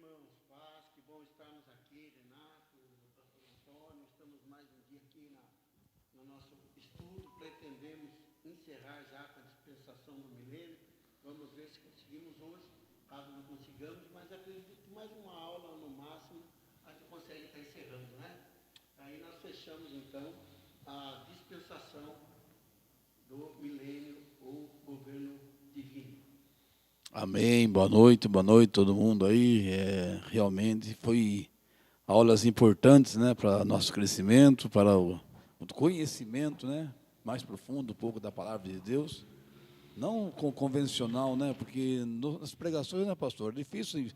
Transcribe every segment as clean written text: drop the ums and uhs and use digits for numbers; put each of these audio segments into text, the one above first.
irmãos, paz, que bom estarmos aqui, Renato, pastor Antônio, estamos mais um dia aqui no nosso estudo, pretendemos encerrar já com a dispensação do milênio, vamos ver se conseguimos hoje, caso não consigamos, mas acredito que mais uma aula no máximo, a gente consegue estar encerrando, né? Aí nós fechamos então a dispensação do milênio ou governo divino. Amém, boa noite todo mundo aí. Realmente foi aulas importantes, né, para nosso crescimento, para o conhecimento, né, mais profundo um pouco da palavra de Deus. Não convencional, né, porque nas pregações, né, pastor, é difícil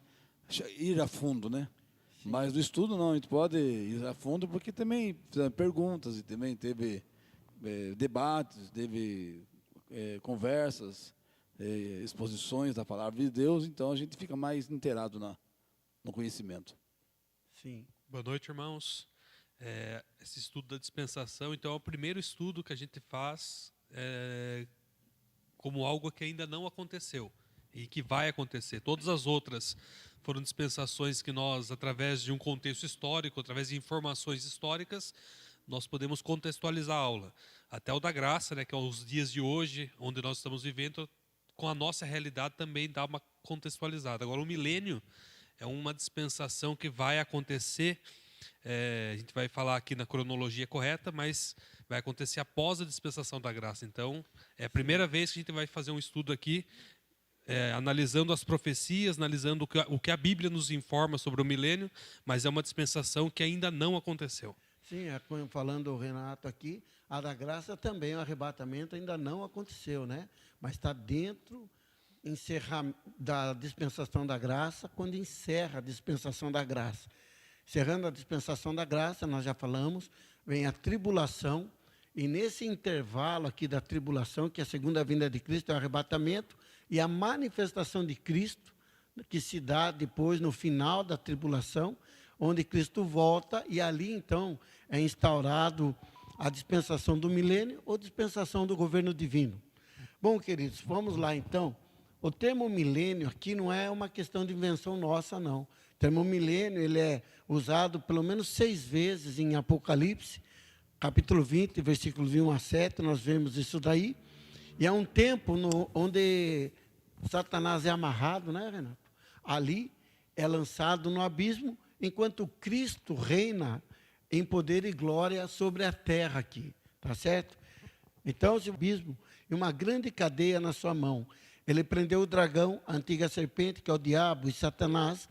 ir a fundo, né? Sim. Mas no estudo não, a gente pode ir a fundo porque também fizeram perguntas e também teve debates, teve conversas, exposições da palavra de Deus, então a gente fica mais inteirado no conhecimento. Sim. Boa noite, irmãos. Esse estudo da dispensação, então, é o primeiro estudo que a gente faz como algo que ainda não aconteceu e que vai acontecer. Todas as outras foram dispensações que nós, através de um contexto histórico, através de informações históricas, nós podemos contextualizar a aula. Até o da graça, né, que é os dias de hoje, onde nós estamos vivendo, com a nossa realidade também dá uma contextualizada. Agora, o milênio é uma dispensação que vai acontecer, a gente vai falar aqui na cronologia correta, mas vai acontecer após a dispensação da graça. Então, é a primeira vez que a gente vai fazer um estudo aqui, analisando as profecias, analisando o que a Bíblia nos informa sobre o milênio, mas é uma dispensação que ainda não aconteceu. Sim, falando o Renato aqui, a da graça também, o arrebatamento ainda não aconteceu, né? Mas está dentro da dispensação da graça, quando encerra a dispensação da graça. Encerrando a dispensação da graça, nós já falamos, vem a tribulação, e nesse intervalo aqui da tribulação, que é a segunda vinda de Cristo, é o arrebatamento, e a manifestação de Cristo, que se dá depois no final da tribulação, onde Cristo volta, e ali então é instaurado a dispensação do milênio ou dispensação do governo divino. Bom, queridos, vamos lá então. O termo milênio aqui não é uma questão de invenção nossa, não. O termo milênio ele é usado pelo menos 6 vezes em Apocalipse, capítulo 20, versículos 1 a 7, nós vemos isso daí. E é um tempo onde Satanás é amarrado, né, Renato? Ali é lançado no abismo, enquanto Cristo reina em poder e glória sobre a terra aqui, tá certo? Então, o abismo e uma grande cadeia na sua mão. Ele prendeu o dragão, a antiga serpente, que é o diabo e Satanás,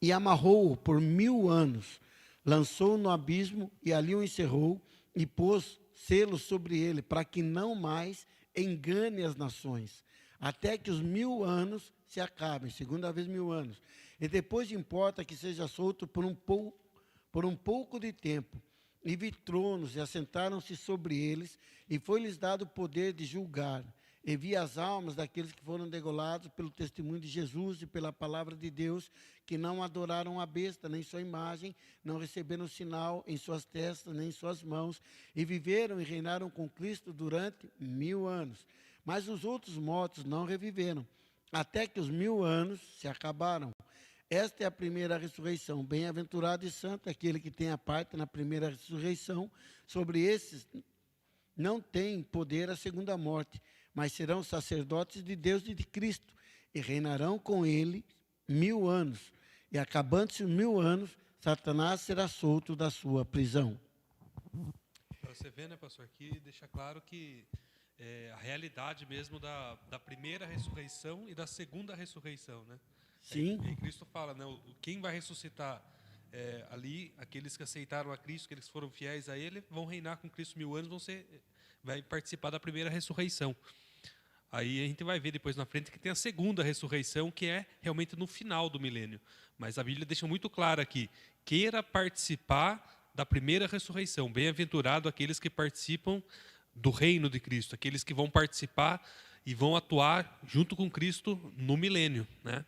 e amarrou-o por 1000 anos. Lançou-o no abismo e ali o encerrou e pôs selos sobre ele, para que não mais engane as nações, até que os 1000 anos se acabem, segunda vez 1000 anos. E depois importa que seja solto por um pouco de tempo. E vi tronos, e assentaram-se sobre eles, e foi-lhes dado o poder de julgar. E vi as almas daqueles que foram degolados pelo testemunho de Jesus e pela palavra de Deus, que não adoraram a besta, nem sua imagem, não receberam sinal em suas testas, nem em suas mãos, e viveram e reinaram com Cristo durante 1000 anos. Mas os outros mortos não reviveram, até que os 1000 anos se acabaram. Esta é a primeira ressurreição. Bem-aventurado e santo é aquele que tem a parte na primeira ressurreição. Sobre esses não tem poder a segunda morte, mas serão sacerdotes de Deus e de Cristo, e reinarão com ele 1000 anos. E acabando-se os 1000 anos, Satanás será solto da sua prisão. Para você ver, né, pastor, aqui deixa claro que a realidade mesmo da primeira ressurreição e da segunda ressurreição, né? Sim. E Cristo fala, né, quem vai ressuscitar ali, aqueles que aceitaram a Cristo, aqueles que foram fiéis a Ele, vão reinar com Cristo 1000 anos, vai participar da primeira ressurreição. Aí a gente vai ver depois na frente que tem a segunda ressurreição, que é realmente no final do milênio. Mas a Bíblia deixa muito claro aqui, queira participar da primeira ressurreição. Bem-aventurado aqueles que participam do reino de Cristo, aqueles que vão participar e vão atuar junto com Cristo no milênio, né?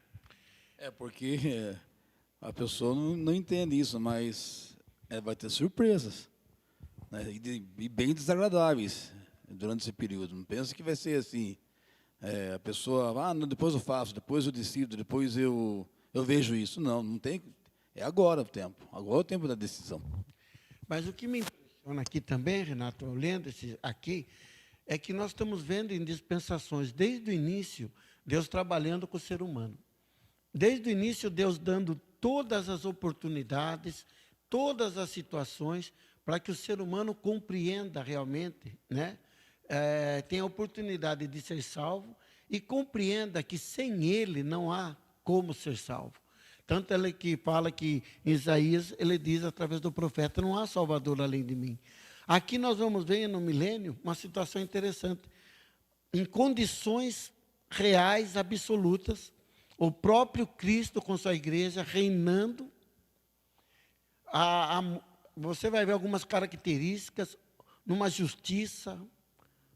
Porque a pessoa não entende isso, mas vai ter surpresas, né, e bem desagradáveis durante esse período. Não pensa que vai ser assim, a pessoa, depois eu faço, depois eu decido, depois eu eu vejo isso. Não tem. É agora o tempo. Agora é o tempo da decisão. Mas o que me impressiona aqui também, Renato, eu lendo aqui, é que nós estamos vendo em dispensações, desde o início, Deus trabalhando com o ser humano. Desde o início, Deus dando todas as oportunidades, todas as situações, para que o ser humano compreenda realmente, né? Tenha a oportunidade de ser salvo e compreenda que sem Ele não há como ser salvo. Tanto ele que fala que em Isaías, ele diz através do profeta, não há salvador além de mim. Aqui nós vamos ver no milênio uma situação interessante. Em condições reais, absolutas, o próprio Cristo com sua igreja reinando. Você vai ver algumas características, numa justiça,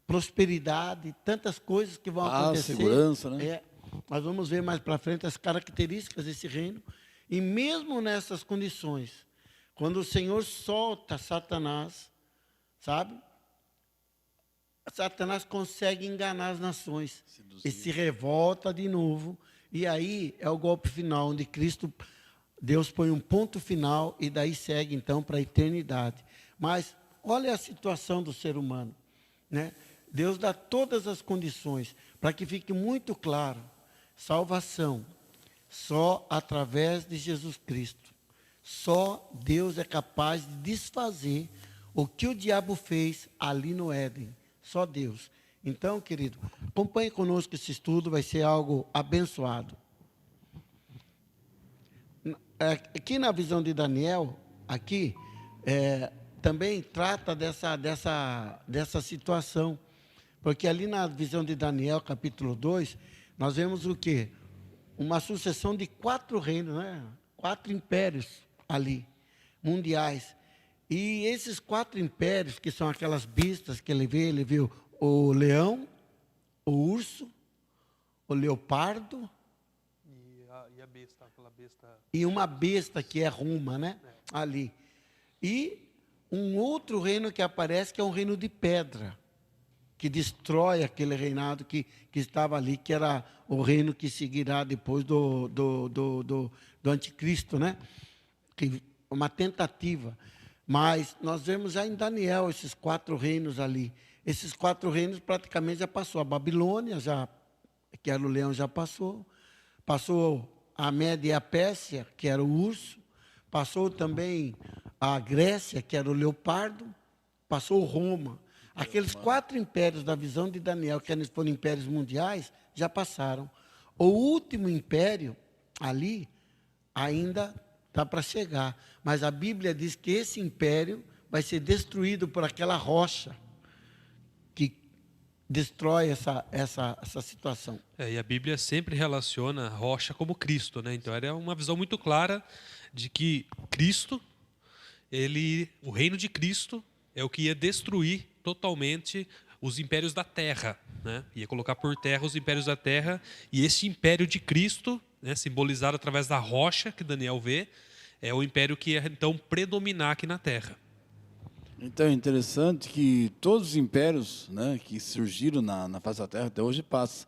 prosperidade, tantas coisas que vão acontecer. Segurança, né? Nós vamos ver mais para frente as características desse reino. E mesmo nessas condições, quando o Senhor solta Satanás, sabe? Satanás consegue enganar as nações. E se revolta de novo. E aí é o golpe final, onde Deus põe um ponto final e daí segue então para a eternidade. Mas olha a situação do ser humano, né? Deus dá todas as condições para que fique muito claro. Salvação só através de Jesus Cristo. Só Deus é capaz de desfazer o que o diabo fez ali no Éden. Só Deus. Então, querido, acompanhe conosco esse estudo, vai ser algo abençoado. Aqui na visão de Daniel, também trata dessa situação. Porque ali na visão de Daniel, capítulo 2, nós vemos o quê? Uma sucessão de 4 reinos, né? 4 impérios ali, mundiais. E esses 4 impérios, que são aquelas bestas que ele viu o leão, o urso, o leopardo. E a besta, aquela besta. E uma besta que é Roma, né? Ali. E um outro reino que aparece, que é um reino de pedra, que destrói aquele reinado que estava ali, que era o reino que seguirá depois do anticristo, né? Uma tentativa. Mas nós vemos já em Daniel esses 4 reinos ali. Esses 4 reinos praticamente já passou. A Babilônia, que era o leão, já passou. Passou a Média e a Pérsia, que era o urso. Passou também a Grécia, que era o leopardo. Passou Roma. Aqueles 4 impérios da visão de Daniel, que foram impérios mundiais, já passaram. O último império, ali, ainda está para chegar. Mas a Bíblia diz que esse império vai ser destruído por aquela rocha que destrói essa situação. E a Bíblia sempre relaciona a rocha como Cristo, né? Então era uma visão muito clara de que Cristo, o reino de Cristo, é o que ia destruir totalmente os impérios da terra, né? Ia colocar por terra os impérios da terra, e esse império de Cristo, né, simbolizado através da rocha que Daniel vê, é o império que ia então predominar aqui na terra. Então é interessante que todos os impérios, né, que surgiram na face da terra até hoje passam.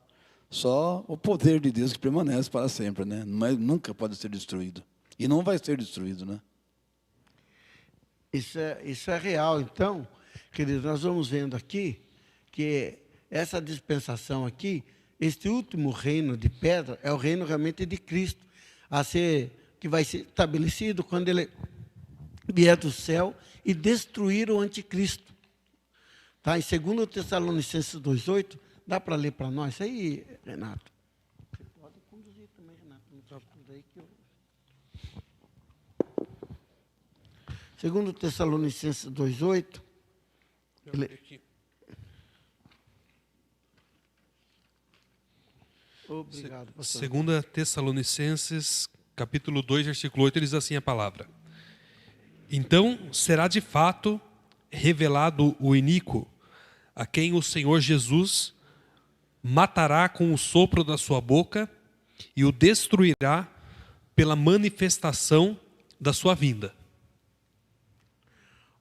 Só o poder de Deus que permanece para sempre, né? Mas nunca pode ser destruído. E não vai ser destruído, né? Isso é real. Então, queridos, nós vamos vendo aqui que essa dispensação aqui, este último reino de pedra, é o reino realmente de Cristo, que vai ser estabelecido quando ele vier do céu e destruir o anticristo. Tá? Em 2 Tessalonicenses 2,8, dá para ler para nós aí, Renato? Você pode conduzir também, Renato, não troca tudo aí que eu... 2 Tessalonicenses 2,8. Obrigado, pastor. 2 Tessalonicenses, capítulo 2, versículo 8, diz assim a palavra: Então será de fato revelado o iníquo, a quem o Senhor Jesus matará com o sopro da sua boca e o destruirá pela manifestação da sua vinda.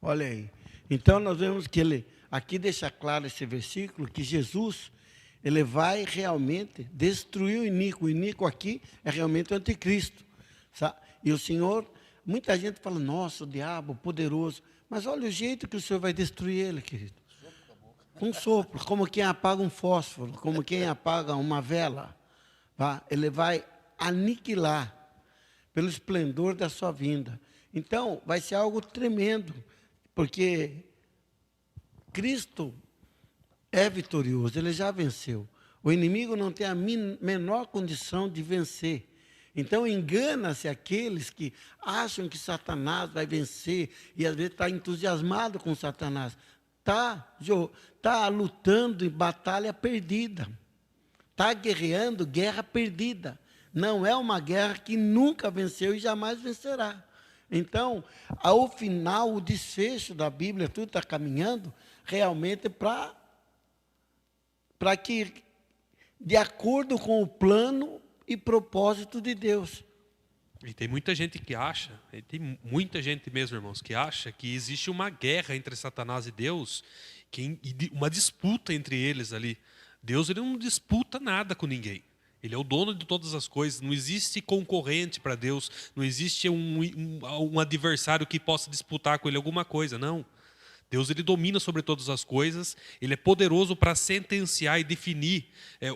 Olha aí. Então nós vemos que ele aqui deixa claro esse versículo, que Jesus, ele vai realmente destruir o iníquo. O iníquo aqui é realmente o anticristo. E o Senhor, muita gente fala, nossa, o diabo poderoso. Mas olha o jeito que o Senhor vai destruir ele, querido. Com um sopro, como quem apaga um fósforo, como quem apaga uma vela. Tá? Ele vai aniquilar pelo esplendor da sua vinda. Então, vai ser algo tremendo, porque Cristo é vitorioso, ele já venceu. O inimigo não tem a menor condição de vencer. Então, engana-se aqueles que acham que Satanás vai vencer e, às vezes, está entusiasmado com Satanás. Está lutando em batalha perdida. Está guerreando guerra perdida. Não é uma guerra que nunca venceu e jamais vencerá. Então, ao final, o desfecho da Bíblia, tudo está caminhando realmente para que, de acordo com o plano e propósito de Deus. E tem muita gente que acha, e tem muita gente mesmo, irmãos, que acha que existe uma guerra entre Satanás e Deus, uma disputa entre eles ali. Deus, ele não disputa nada com ninguém. Ele é o dono de todas as coisas. Não existe concorrente para Deus. Não existe um adversário que possa disputar com ele alguma coisa. Não. Deus, ele domina sobre todas as coisas. Ele é poderoso para sentenciar e definir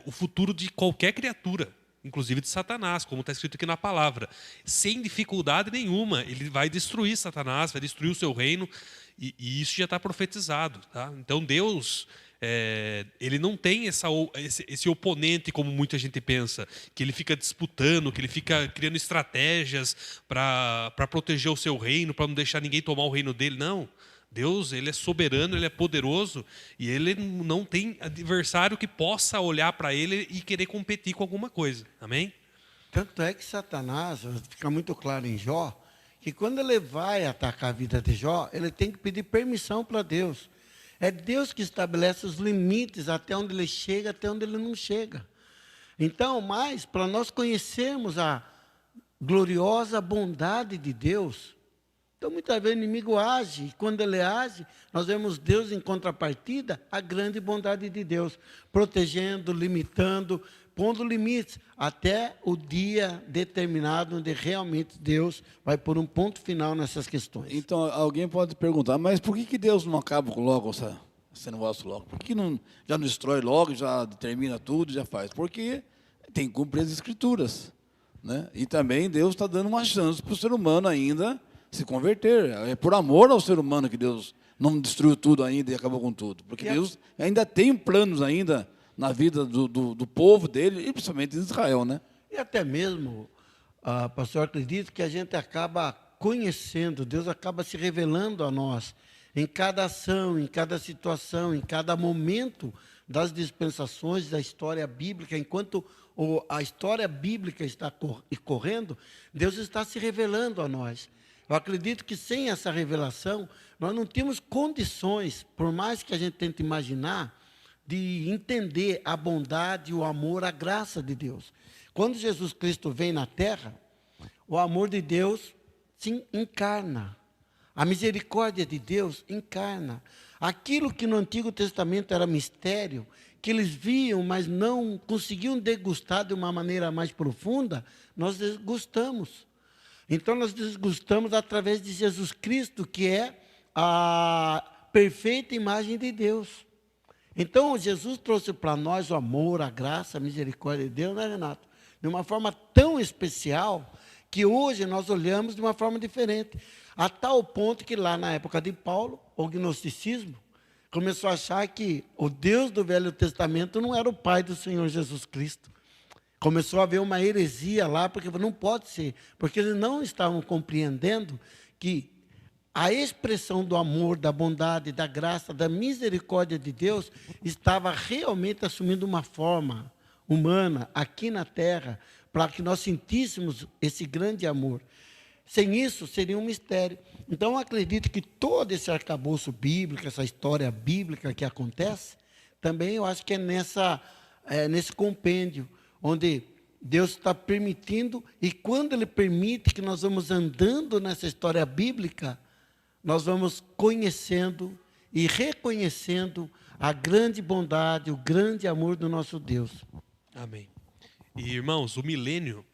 o futuro de qualquer criatura, inclusive de Satanás, como está escrito aqui na palavra. Sem dificuldade nenhuma, ele vai destruir Satanás, vai destruir o seu reino. E isso já está profetizado. Tá? Então, Deus... ele não tem esse oponente como muita gente pensa, que ele fica disputando, que ele fica criando estratégias para proteger o seu reino, para não deixar ninguém tomar o reino dele. Não, Deus, ele é soberano, ele é poderoso e ele não tem adversário que possa olhar para ele e querer competir com alguma coisa. Amém? Tanto é que Satanás, fica muito claro em Jó, que quando ele vai atacar a vida de Jó, ele tem que pedir permissão para Deus. É Deus que estabelece os limites até onde ele chega, até onde ele não chega. Então, mas para nós conhecermos a gloriosa bondade de Deus, então muitas vezes o inimigo age, e quando ele age, nós vemos Deus em contrapartida, a grande bondade de Deus, protegendo, limitando, pondo limites, até o dia determinado, onde realmente Deus vai pôr um ponto final nessas questões. Então, alguém pode perguntar, mas por que Deus não acaba logo esse negócio logo? Por que já não destrói logo, já determina tudo, já faz? Porque tem que cumprir as Escrituras. Né? E também Deus está dando uma chance para o ser humano ainda se converter. É por amor ao ser humano que Deus não destruiu tudo ainda e acabou com tudo. Porque Deus ainda tem planos ainda na vida do povo dele, e principalmente de Israel, né? E até mesmo, pastor, acredito que a gente acaba conhecendo, Deus acaba se revelando a nós, em cada ação, em cada situação, em cada momento das dispensações da história bíblica, enquanto a história bíblica está correndo, Deus está se revelando a nós. Eu acredito que sem essa revelação, nós não temos condições, por mais que a gente tente imaginar, de entender a bondade, o amor, a graça de Deus. Quando Jesus Cristo vem na terra, o amor de Deus se encarna. A misericórdia de Deus encarna. Aquilo que no Antigo Testamento era mistério, que eles viam, mas não conseguiam degustar de uma maneira mais profunda, nós desgustamos. Então, nós desgustamos através de Jesus Cristo, que é a perfeita imagem de Deus. Então, Jesus trouxe para nós o amor, a graça, a misericórdia de Deus, né, Renato? De uma forma tão especial, que hoje nós olhamos de uma forma diferente. A tal ponto que lá na época de Paulo, o gnosticismo começou a achar que o Deus do Velho Testamento não era o Pai do Senhor Jesus Cristo. Começou a haver uma heresia lá, porque não pode ser, porque eles não estavam compreendendo que a expressão do amor, da bondade, da graça, da misericórdia de Deus estava realmente assumindo uma forma humana aqui na terra, para que nós sentíssemos esse grande amor. Sem isso, seria um mistério. Então, eu acredito que todo esse arcabouço bíblico, essa história bíblica que acontece, também eu acho que é nesse compêndio, onde Deus está permitindo, e quando Ele permite que nós vamos andando nessa história bíblica, nós vamos conhecendo e reconhecendo a grande bondade, o grande amor do nosso Deus. Amém. E, irmãos, o milênio,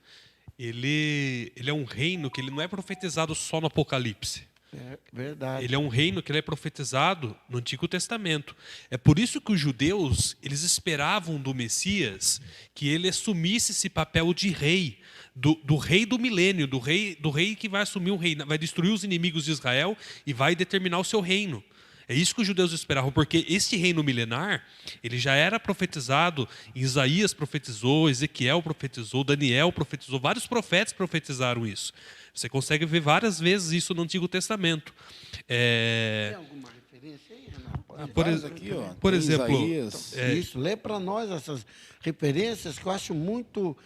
ele é um reino que ele não é profetizado só no Apocalipse. É verdade. Ele é um reino que ele é profetizado no Antigo Testamento. É por isso que os judeus, eles esperavam do Messias que ele assumisse esse papel de rei, do rei do milênio, do rei que vai assumir um reino, vai destruir os inimigos de Israel e vai determinar o seu reino. É isso que os judeus esperavam, porque esse reino milenar, ele já era profetizado, Isaías profetizou, Ezequiel profetizou, Daniel profetizou, vários profetas profetizaram isso. Você consegue ver várias vezes isso no Antigo Testamento. Tem alguma referência aí, Renato? Aqui, ó, por tem exemplo, Isaías. Isso, lê para nós essas referências que eu acho muito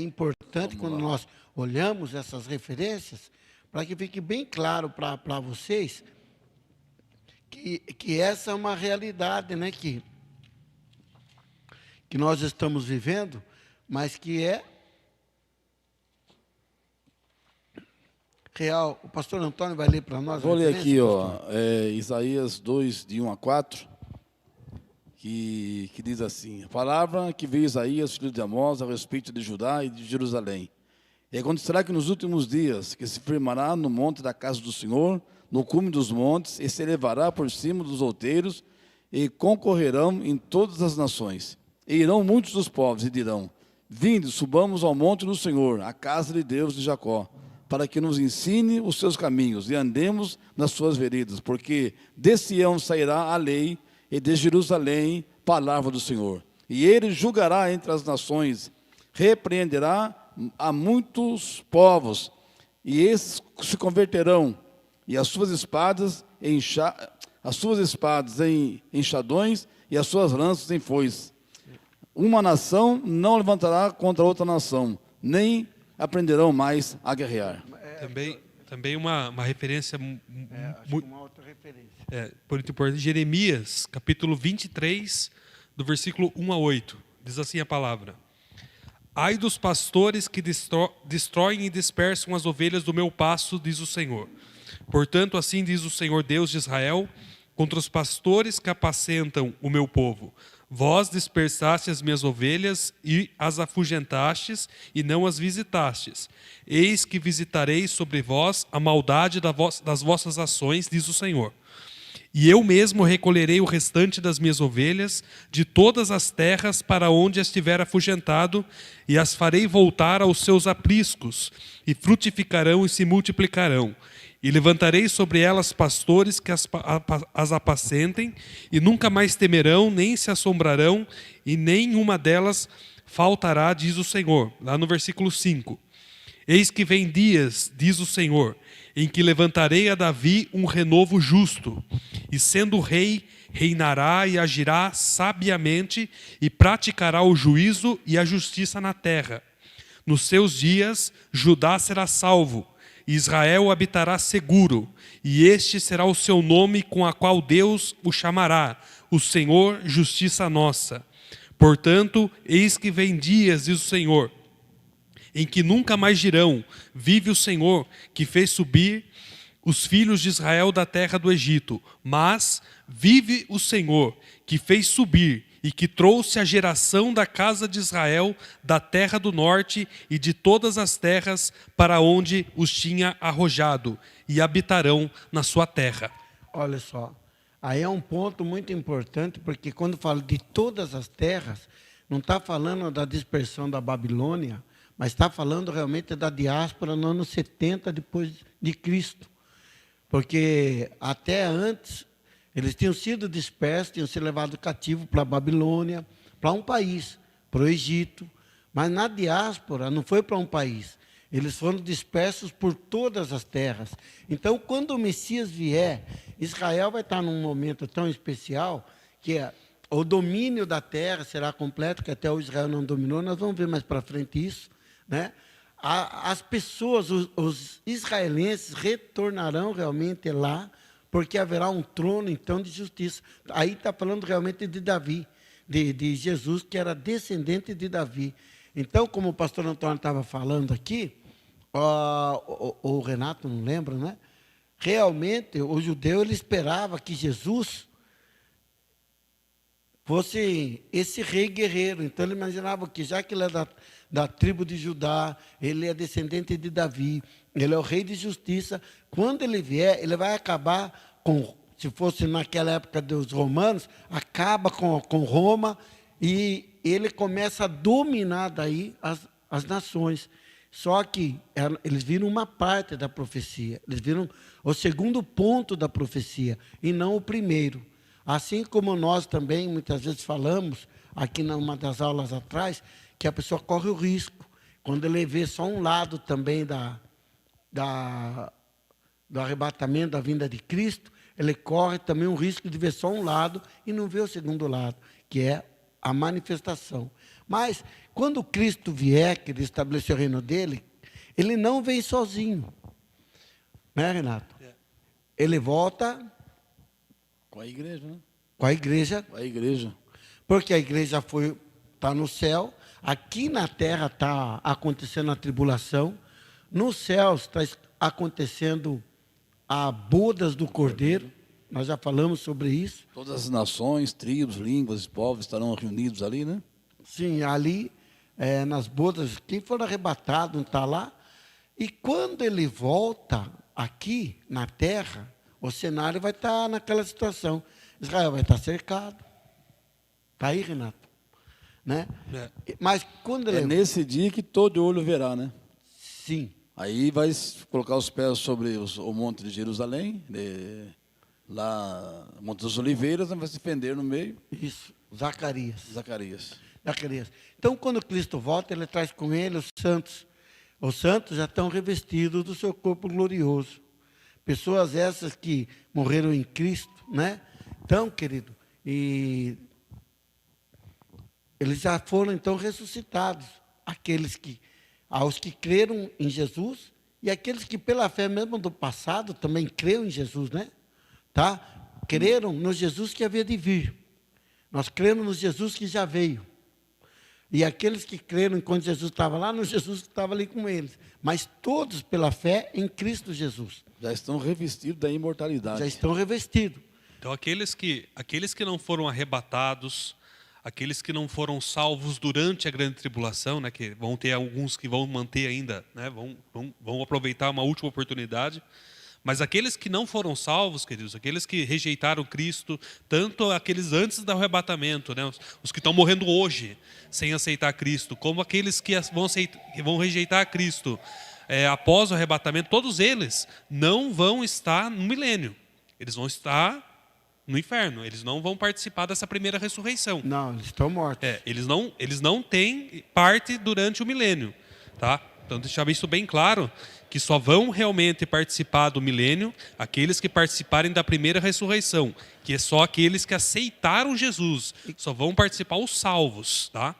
importante quando nós olhamos essas referências, para que fique bem claro para vocês que essa é uma realidade, né, que nós estamos vivendo, mas que é real. O pastor Antônio vai ler para nós. Vou ler aqui, pastor. Isaías 2, de 1 a 4, que diz assim: a palavra que veio Isaías, filho de Amós, a respeito de Judá e de Jerusalém. E acontecerá que nos últimos dias, que se firmará no monte da casa do Senhor, no cume dos montes, e se elevará por cima dos outeiros, e concorrerão em todas as nações. E irão muitos dos povos, e dirão: vinde, subamos ao monte do Senhor, a casa de Deus de Jacó, para que nos ensine os seus caminhos, e andemos nas suas veredas, porque de Sião sairá a lei, e de Jerusalém palavra do Senhor. E ele julgará entre as nações, repreenderá a muitos povos, e esses se converterão, e as suas espadas em enxadões, e as suas lanças em foices. Uma nação não levantará contra outra nação, nem aprenderão mais a guerrear. Também uma referência Uma outra referência. muito importante, Jeremias, capítulo 23, do versículo 1 a 8. Diz assim a palavra: ai dos pastores que destroem e dispersam as ovelhas do meu pasto, diz o Senhor. Portanto, assim diz o Senhor Deus de Israel, contra os pastores que apacentam o meu povo: vós dispersaste as minhas ovelhas e as afugentastes, e não as visitastes. Eis que visitarei sobre vós a maldade das vossas ações, diz o Senhor. E eu mesmo recolherei o restante das minhas ovelhas de todas as terras para onde as tiver afugentado, e as farei voltar aos seus apriscos, e frutificarão e se multiplicarão. E levantarei sobre elas pastores que as apacentem, e nunca mais temerão, nem se assombrarão, e nenhuma delas faltará, diz o Senhor. Lá no versículo 5. Eis que vem dias, diz o Senhor, em que levantarei a Davi um renovo justo, e sendo rei, reinará e agirá sabiamente, e praticará o juízo e a justiça na terra. Nos seus dias, Judá será salvo, Israel habitará seguro, e este será o seu nome com a qual Deus o chamará, o Senhor, justiça nossa. Portanto, eis que vem dias, diz o Senhor, em que nunca mais dirão: vive o Senhor, que fez subir os filhos de Israel da terra do Egito. Mas vive o Senhor, que fez subir e que trouxe a geração da casa de Israel da terra do norte e de todas as terras para onde os tinha arrojado, e habitarão na sua terra. Olha só, aí é um ponto muito importante, porque quando fala de todas as terras, não está falando da dispersão da Babilônia, mas está falando realmente da diáspora no ano 70 depois de Cristo. Porque até antes, eles tinham sido dispersos, tinham sido levados cativos para a Babilônia, para um país, para o Egito. Mas na diáspora não foi para um país. Eles foram dispersos por todas as terras. Então, quando o Messias vier, Israel vai estar num momento tão especial que o domínio da terra será completo, que até o Israel não dominou. Nós vamos ver mais para frente isso, né? As pessoas, os israelenses retornarão realmente lá, porque haverá um trono, então, de justiça. Aí está falando realmente de Davi, de Jesus, que era descendente de Davi. Então, como o pastor Antônio estava falando aqui, o Renato não lembra, né? Realmente, o judeu ele esperava que Jesus fosse esse rei guerreiro. Então ele imaginava que, já que ele é da tribo de Judá, ele é descendente de Davi, ele é o rei de justiça, quando ele vier, ele vai acabar com, se fosse naquela época dos romanos, acaba com Roma, e ele começa a dominar daí as nações. Só que eles viram uma parte da profecia, eles viram o segundo ponto da profecia, e não o primeiro. Assim como nós também, muitas vezes falamos, aqui numa das aulas atrás, que a pessoa corre o risco, quando ele vê só um lado também do arrebatamento, da vinda de Cristo, ele corre também o risco de ver só um lado e não ver o segundo lado, que é a manifestação. Mas, quando Cristo vier, que ele estabelecer o reino dele, ele não vem sozinho. Né, Renato? Ele volta Com a igreja, né? com a igreja. Com a igreja. Porque a igreja está no céu, aqui na terra está acontecendo a tribulação, nos céus está acontecendo a bodas do Cordeiro, nós já falamos sobre isso. Todas as nações, tribos, línguas e povos estarão reunidos ali, né? Sim, ali, nas bodas, quem for arrebatado está lá. E quando ele volta aqui na terra, o cenário vai estar naquela situação. Israel vai estar cercado. Está aí, Renato? Né? Mas quando ele... É nesse dia que todo olho verá, né? Sim. Aí vai colocar os pés sobre o monte de Jerusalém, lá, Monte das Oliveiras, vai se fender no meio. Isso, Zacarias. Zacarias. Então, quando Cristo volta, ele traz com ele os santos. Os santos já estão revestidos do seu corpo glorioso. Pessoas essas que morreram em Cristo, né? Então, querido, e eles já foram, então, ressuscitados. Aos que creram em Jesus e aqueles que, pela fé mesmo do passado, também creram em Jesus, né? Tá? Creram no Jesus que havia de vir. Nós cremos no Jesus que já veio. E aqueles que creram enquanto Jesus estava lá, no Jesus que estava ali com eles. Mas todos pela fé em Cristo Jesus. Já estão revestidos da imortalidade. Já estão revestidos. Então, aqueles que não foram arrebatados, aqueles que não foram salvos durante a grande tribulação, né, que vão ter alguns que vão manter ainda, né, vão aproveitar uma última oportunidade. Mas aqueles que não foram salvos, queridos, aqueles que rejeitaram Cristo, tanto aqueles antes do arrebatamento, né, os que estão morrendo hoje sem aceitar Cristo, como aqueles que vão rejeitar Cristo após o arrebatamento, todos eles não vão estar no milênio. Eles vão estar no inferno. Eles não vão participar dessa primeira ressurreição. Não, eles estão mortos. Eles não têm parte durante o milênio. Tá? Então, deixar isso bem claro, que só vão realmente participar do milênio aqueles que participarem da primeira ressurreição, que é só aqueles que aceitaram Jesus. Só vão participar os salvos. Tá?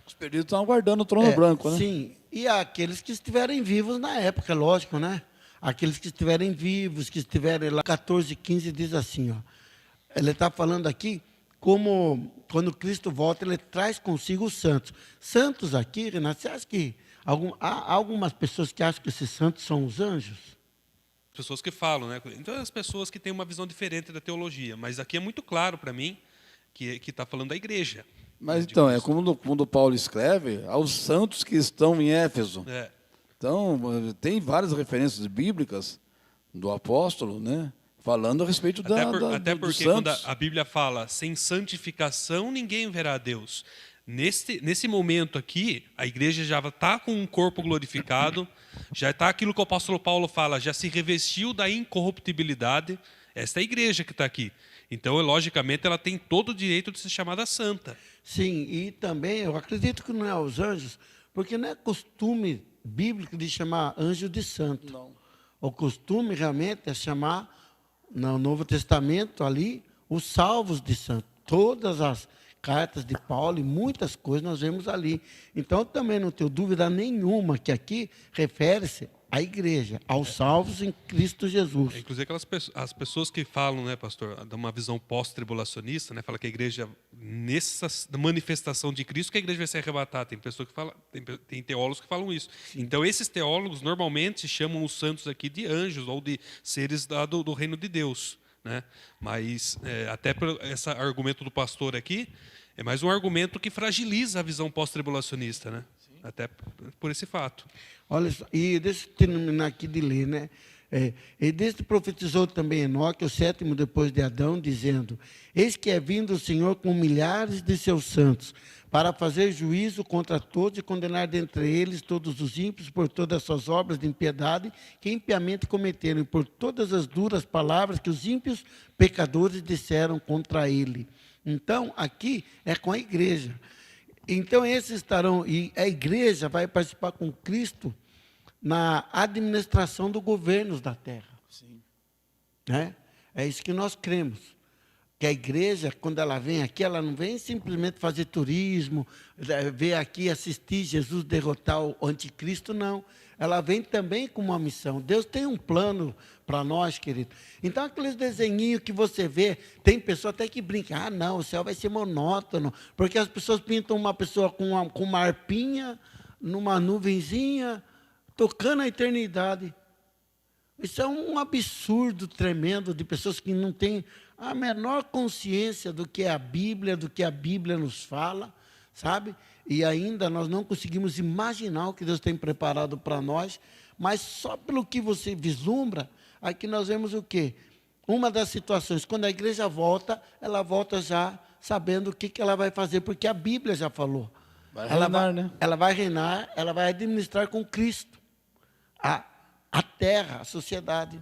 Os perdidos estão aguardando o trono branco, né? Sim, e aqueles que estiverem vivos na época, lógico, né? Aqueles que estiverem vivos, que estiverem lá. 14:15 diz assim, ó. Ele está falando aqui como quando Cristo volta, ele traz consigo os santos. Santos aqui, Renato, você acha que há algumas pessoas que acham que esses santos são os anjos? Pessoas que falam, né? Então, as pessoas que têm uma visão diferente da teologia. Mas aqui é muito claro para mim que está falando da igreja. Mas então, quando Paulo escreve, aos santos que estão em Éfeso. Então, tem várias referências bíblicas do apóstolo, né? Falando a respeito até porque dos quando santos. a Bíblia fala, sem santificação ninguém verá a Deus. Nesse momento aqui, a igreja já está com um corpo glorificado, já está aquilo que o apóstolo Paulo fala, já se revestiu da incorruptibilidade. Esta é a igreja que está aqui. Então, logicamente, ela tem todo o direito de ser chamada santa. Sim, e também eu acredito que não é os anjos, porque não é costume bíblico de chamar anjo de santo. Não. O costume realmente é chamar, no Novo Testamento ali, os salvos de santo. Todas as cartas de Paulo e muitas coisas nós vemos ali. Então, também não tenho dúvida nenhuma que aqui refere-se à igreja, aos salvos em Cristo Jesus. Inclusive, as pessoas que falam, né, pastor, de uma visão pós-tribulacionista, né, fala que a igreja, nessa manifestação de Cristo, que a igreja vai ser arrebatada. Tem pessoas que falam, tem teólogos que falam isso. Sim. Então, esses teólogos normalmente chamam os santos aqui de anjos ou de seres do reino de Deus. né? Mas até por esse argumento do pastor aqui, é mais um argumento que fragiliza a visão pós-tribulacionista, né? Até por esse fato. Olha só, e deixa eu terminar aqui de ler, né? E deste profetizou também Enoque, o 7º depois de Adão, dizendo: eis que é vindo o Senhor com milhares de seus santos, para fazer juízo contra todos e condenar dentre eles todos os ímpios por todas as suas obras de impiedade que impiamente cometeram, e por todas as duras palavras que os ímpios pecadores disseram contra ele. Então, aqui é com a igreja. Então, esses estarão, e a igreja vai participar com Cristo na administração dos governos da terra. Sim. Né? É isso que nós cremos. Que a igreja, quando ela vem aqui, ela não vem simplesmente fazer turismo, ver aqui, assistir Jesus derrotar o anticristo, não. Ela vem também com uma missão. Deus tem um plano para nós, querido. Então, aqueles desenhinhos que você vê, tem pessoa até que brinca, ah, não, o céu vai ser monótono, porque as pessoas pintam uma pessoa com uma harpinha, numa nuvenzinha, tocando a eternidade. Isso é um absurdo tremendo de pessoas que não têm a menor consciência do que é a Bíblia nos fala, sabe? E ainda nós não conseguimos imaginar o que Deus tem preparado para nós, mas só pelo que você vislumbra, aqui nós vemos o quê? Uma das situações, quando a igreja volta, ela volta já sabendo o que ela vai fazer, porque a Bíblia já falou. Ela vai reinar, ela vai administrar com Cristo a terra, a sociedade.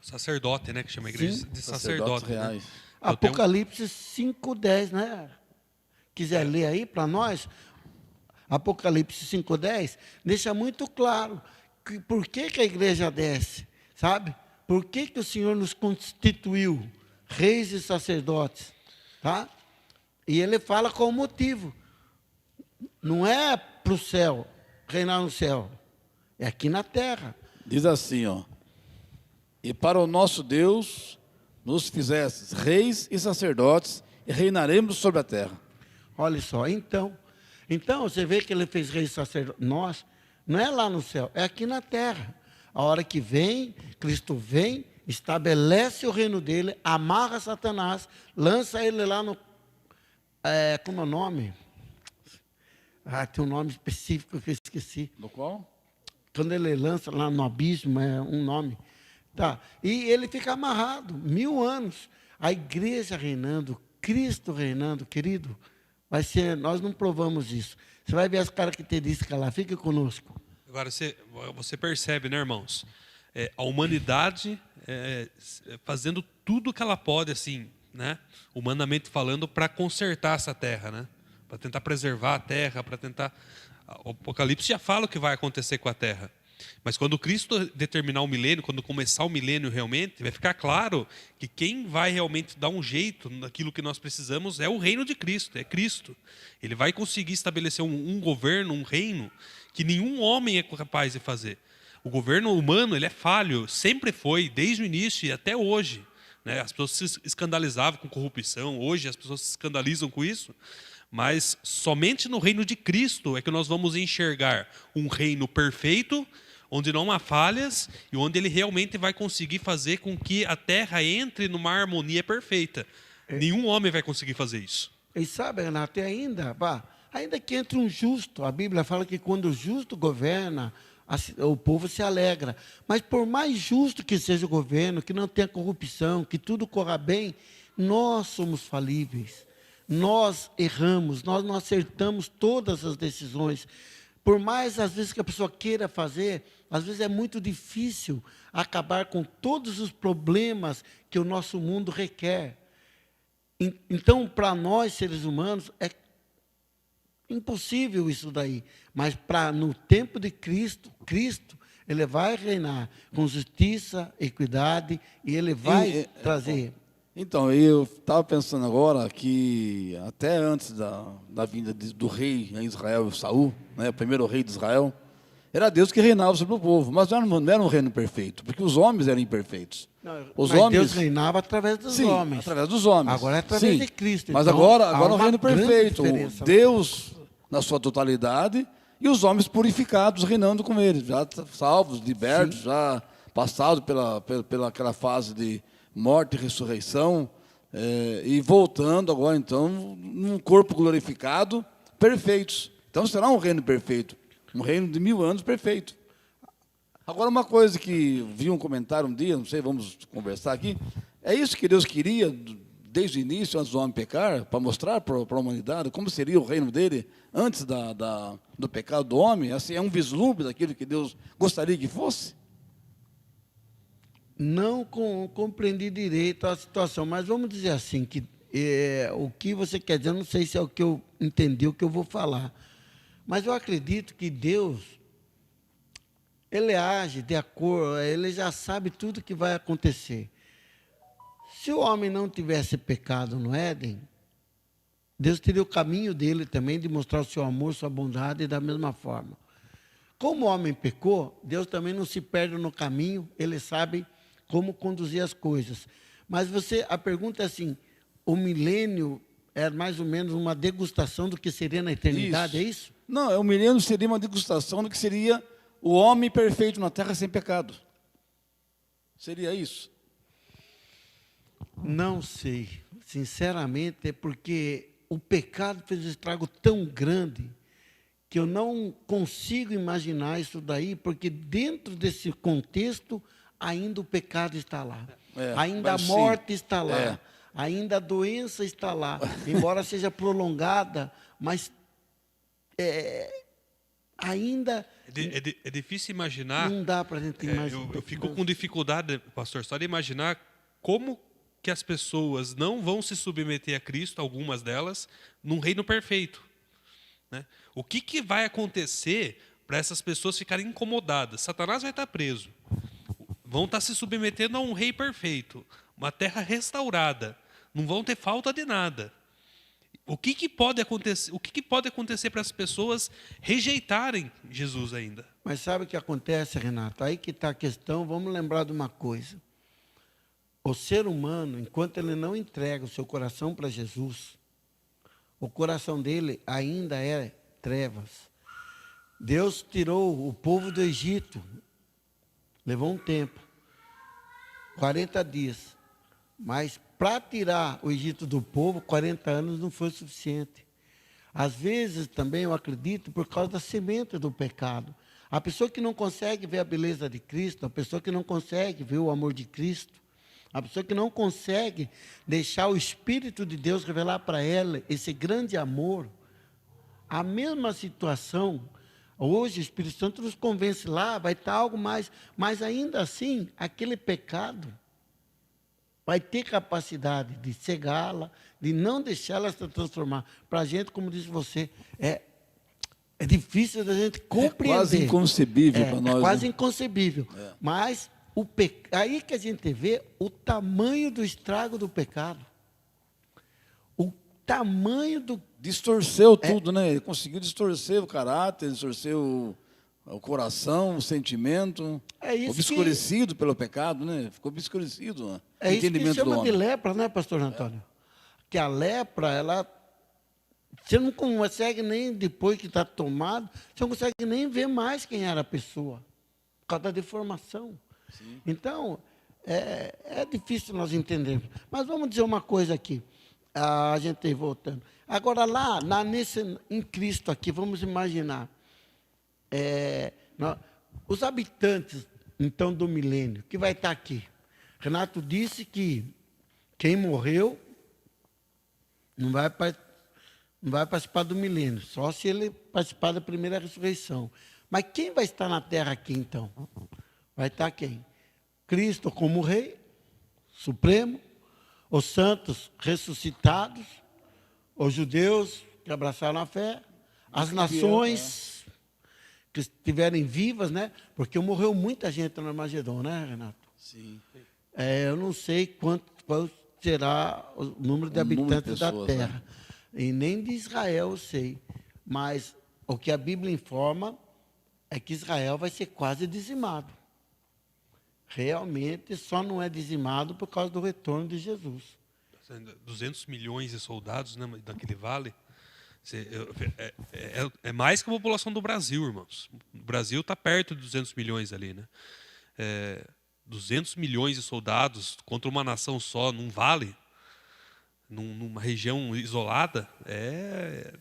Sacerdote, né? Que chama a igreja. Sim, de sacerdote. Reais. Né? Apocalipse 5:10, né? Quiser ler aí para nós, Apocalipse 5:10, deixa muito claro por que a igreja desce, sabe? Por que o Senhor nos constituiu reis e sacerdotes, tá? E ele fala qual o motivo. Não é para o céu, reinar no céu, é aqui na terra. Diz assim, ó: e para o nosso Deus nos fizestes reis e sacerdotes, e reinaremos sobre a terra. Olha só, então você vê que ele fez reis e sacerdotes. Nós, não é lá no céu, é aqui na terra. A hora que vem, Cristo vem, estabelece o reino dele, amarra Satanás, lança ele lá no... como é o nome? Tem um nome específico que eu esqueci. No qual? Quando ele lança lá no abismo, é um nome. Tá. E ele fica amarrado, 1000 anos. A igreja reinando, Cristo reinando, querido, vai ser, nós não provamos isso. Você vai ver as características lá, fica conosco. Agora, você percebe, né, irmãos? A humanidade fazendo tudo que ela pode, assim, né, humanamente falando, para consertar essa terra, né? Para tentar preservar a terra, para tentar... O Apocalipse já fala o que vai acontecer com a terra. Mas quando Cristo determinar o milênio, quando começar o milênio realmente, vai ficar claro que quem vai realmente dar um jeito naquilo que nós precisamos é o reino de Cristo, é Cristo. Ele vai conseguir estabelecer um governo, um reino, que nenhum homem é capaz de fazer. O governo humano, ele é falho, sempre foi, desde o início e até hoje. Né? As pessoas se escandalizavam com corrupção, hoje as pessoas se escandalizam com isso. Mas somente no reino de Cristo é que nós vamos enxergar um reino perfeito, onde não há falhas e onde ele realmente vai conseguir fazer com que a terra entre numa harmonia perfeita. Nenhum homem vai conseguir fazer isso. E sabe, Renato, ainda que entre um justo, a Bíblia fala que quando o justo governa, o povo se alegra. Mas por mais justo que seja o governo, que não tenha corrupção, que tudo corra bem, nós somos falíveis. Nós erramos, nós não acertamos todas as decisões. Por mais, às vezes, que a pessoa queira fazer, às vezes é muito difícil acabar com todos os problemas que o nosso mundo requer. Então, para nós, seres humanos, é impossível isso daí. Mas no tempo de Cristo, ele vai reinar com justiça, equidade, e ele vai trazer... Então, eu estava pensando agora que até antes da vinda do rei em Israel, Saul, né, o primeiro rei de Israel, era Deus que reinava sobre o povo, mas não era um reino perfeito, porque os homens eram imperfeitos. Deus reinava através dos homens. Através dos homens. Agora é através de Cristo. Mas então, agora é um reino perfeito. Deus na sua totalidade e os homens purificados reinando com ele, já salvos, libertos, já passados pela aquela fase de morte e ressurreição, e voltando agora, então, num corpo glorificado, perfeitos. Então, será um reino perfeito, um reino de 1000 anos perfeito. Agora, uma coisa que vi um comentário um dia, não sei, vamos conversar aqui, é isso que Deus queria desde o início, antes do homem pecar, para mostrar para a humanidade como seria o reino dele antes do pecado do homem? Assim, é um vislumbre daquilo que Deus gostaria que fosse? Não compreendi direito a situação, mas vamos dizer assim, que o que você quer dizer, eu não sei se é o que eu entendi, o que eu vou falar, mas eu acredito que Deus, Ele age de acordo, Ele já sabe tudo que vai acontecer. Se o homem não tivesse pecado no Éden, Deus teria o caminho dele também de mostrar o seu amor, sua bondade, da mesma forma. Como o homem pecou, Deus também não se perde no caminho, Ele sabe como conduzir as coisas. Mas a pergunta é assim, o milênio é mais ou menos uma degustação do que seria na eternidade, é isso? Não, o milênio seria uma degustação do que seria o homem perfeito na terra sem pecado. Seria isso? Não sei. Sinceramente, é porque o pecado fez um estrago tão grande que eu não consigo imaginar isso daí, porque dentro desse contexto ainda o pecado está lá. Ainda a morte está lá. Ainda a doença está lá. Embora seja prolongada, mas ainda... É difícil imaginar. Não dá para a gente imaginar. Eu fico com dificuldade, pastor, só de imaginar como que as pessoas não vão se submeter a Cristo, algumas delas, num reino perfeito. Né? O que vai acontecer para essas pessoas ficarem incomodadas? Satanás vai estar preso. Vão estar se submetendo a um rei perfeito, uma terra restaurada. Não vão ter falta de nada. O que pode acontecer? O que pode acontecer para as pessoas rejeitarem Jesus ainda? Mas sabe o que acontece, Renato? Aí que está a questão. Vamos lembrar de uma coisa. O ser humano, enquanto ele não entrega o seu coração para Jesus, o coração dele ainda é trevas. Deus tirou o povo do Egito, levou um tempo, 40 dias. Mas para tirar o Egito do povo, 40 anos não foi suficiente. Às vezes também eu acredito por causa da semente do pecado. A pessoa que não consegue ver a beleza de Cristo, a pessoa que não consegue ver o amor de Cristo, a pessoa que não consegue deixar o Espírito de Deus revelar para ela esse grande amor, a mesma situação, hoje o Espírito Santo nos convence lá, vai estar algo mais, mas ainda assim, aquele pecado vai ter capacidade de cegá-la, de não deixá-la se transformar. Para a gente, como disse você, é difícil da gente compreender. É quase inconcebível para nós. É quase né? inconcebível. Mas aí que a gente vê o tamanho do estrago do pecado. O tamanho do... Distorceu tudo, né? Ele conseguiu distorcer o caráter, distorcer o coração, o sentimento. Obscurecido pelo pecado, né? Ficou obscurecido. Né? É isso que chama de lepra, né, pastor Antônio? Que a lepra, você não consegue nem, depois que está tomado, você não consegue nem ver mais quem era a pessoa, por causa da deformação. Sim. Então, é difícil nós entendermos. Mas vamos dizer uma coisa aqui, a gente voltando. Agora, em Cristo aqui, vamos imaginar, os habitantes, então, do milênio, que vai estar aqui. Renato disse que quem morreu não vai participar do milênio, só se ele participar da primeira ressurreição. Mas quem vai estar na terra aqui, então? Vai estar quem? Cristo como Rei Supremo, os santos ressuscitados, os judeus que abraçaram a fé, as nações que estiverem vivas, né? Porque morreu muita gente no Armagedon, né, Renato? Sim. Eu não sei qual será o número de habitantes da terra. Né? E nem de Israel eu sei. Mas o que a Bíblia informa é que Israel vai ser quase dizimado. Realmente só não é dizimado por causa do retorno de Jesus. 200 milhões de soldados, né, naquele vale. É mais que a população do Brasil, irmãos. O Brasil está perto de 200 milhões ali, né? 200 milhões de soldados contra uma nação só, num vale, numa região isolada, É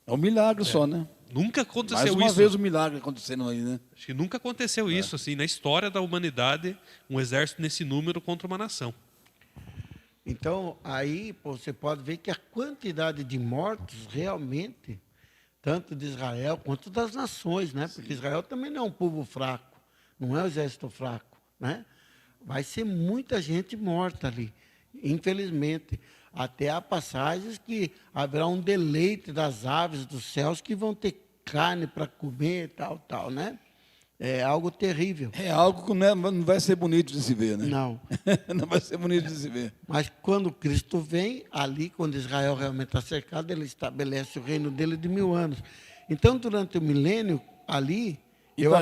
um milagre só, né? nunca aconteceu Mais uma isso. vez o milagre acontecendo aí, né? Acho que nunca aconteceu isso assim na história da humanidade, um exército nesse número contra uma nação. Então, aí você pode ver que a quantidade de mortos realmente, tanto de Israel quanto das nações, né? Porque Israel também não é um povo fraco, não é um exército fraco, né? Vai ser muita gente morta ali, infelizmente. Até há passagens que haverá um deleite das aves dos céus que vão ter carne para comer, tal, né? É algo terrível. É algo que não vai ser bonito de se ver, né? Não. Não vai ser bonito de se ver. Mas quando Cristo vem, ali, quando Israel realmente está cercado, ele estabelece o reino dele de 1000 anos. Então, durante o milênio, ali,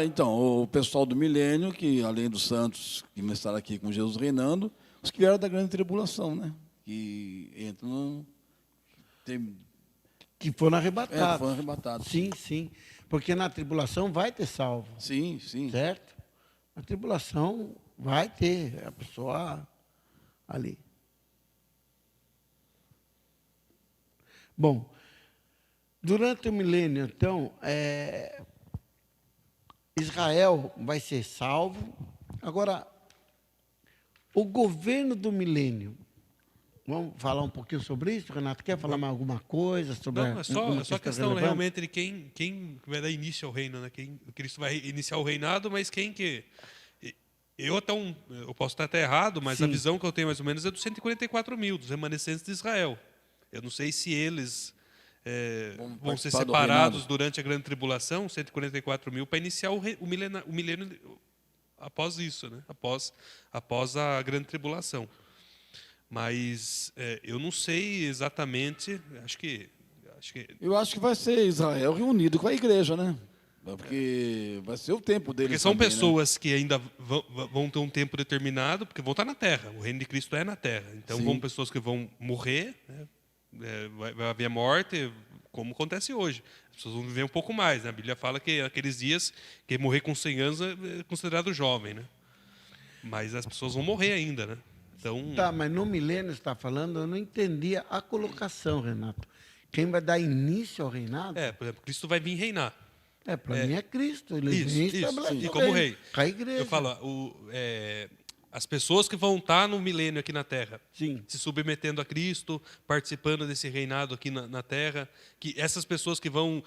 Então, o pessoal do milênio, que além dos santos que vão estar aqui com Jesus reinando, os que vieram da grande tribulação, né? Que entram que foram arrebatados. foram arrebatados. Sim, sim. Porque na tribulação vai ter salvo. Sim, sim. Certo? Na tribulação vai ter a pessoa ali. Bom, durante o milênio, então, Israel vai ser salvo. Agora, o governo do milênio. Vamos falar um pouquinho sobre isso, Renato? Quer falar mais alguma coisa sobre Não, é só questão relevante? realmente de quem vai dar início ao reino, né? Cristo vai iniciar o reinado, mas quem que... Eu posso estar até errado, mas Sim. a visão que eu tenho mais ou menos é dos 144 mil, dos remanescentes de Israel. Eu não sei se eles vão ser participar do separados reinado. durante a grande tribulação, 144 mil, para iniciar o milênio após isso, né? Após a grande tribulação. Mas eu não sei exatamente, Eu acho que vai ser Israel reunido com a igreja, né? Porque vai ser o tempo deles. porque são também, pessoas que ainda vão ter um tempo determinado, porque vão estar na Terra. O reino de Cristo é na Terra. Então, Sim. vão pessoas que vão morrer, né? Vai haver morte, como acontece hoje. As pessoas vão viver um pouco mais, né? A Bíblia fala que aqueles dias, que morrer com 100 anos é considerado jovem, né? Mas as pessoas vão morrer ainda, né? Então, Tá, mas no milênio você está falando, eu não entendia a colocação, Renato. Quem vai dar início ao reinado? por exemplo, Cristo vai vir reinar. Para mim é Cristo. Ele vem e estabelece E o como reino, rei. com a igreja. Eu falo, as pessoas que vão estar no milênio aqui na Terra, Sim. se submetendo a Cristo, participando desse reinado aqui na Terra, que essas pessoas que vão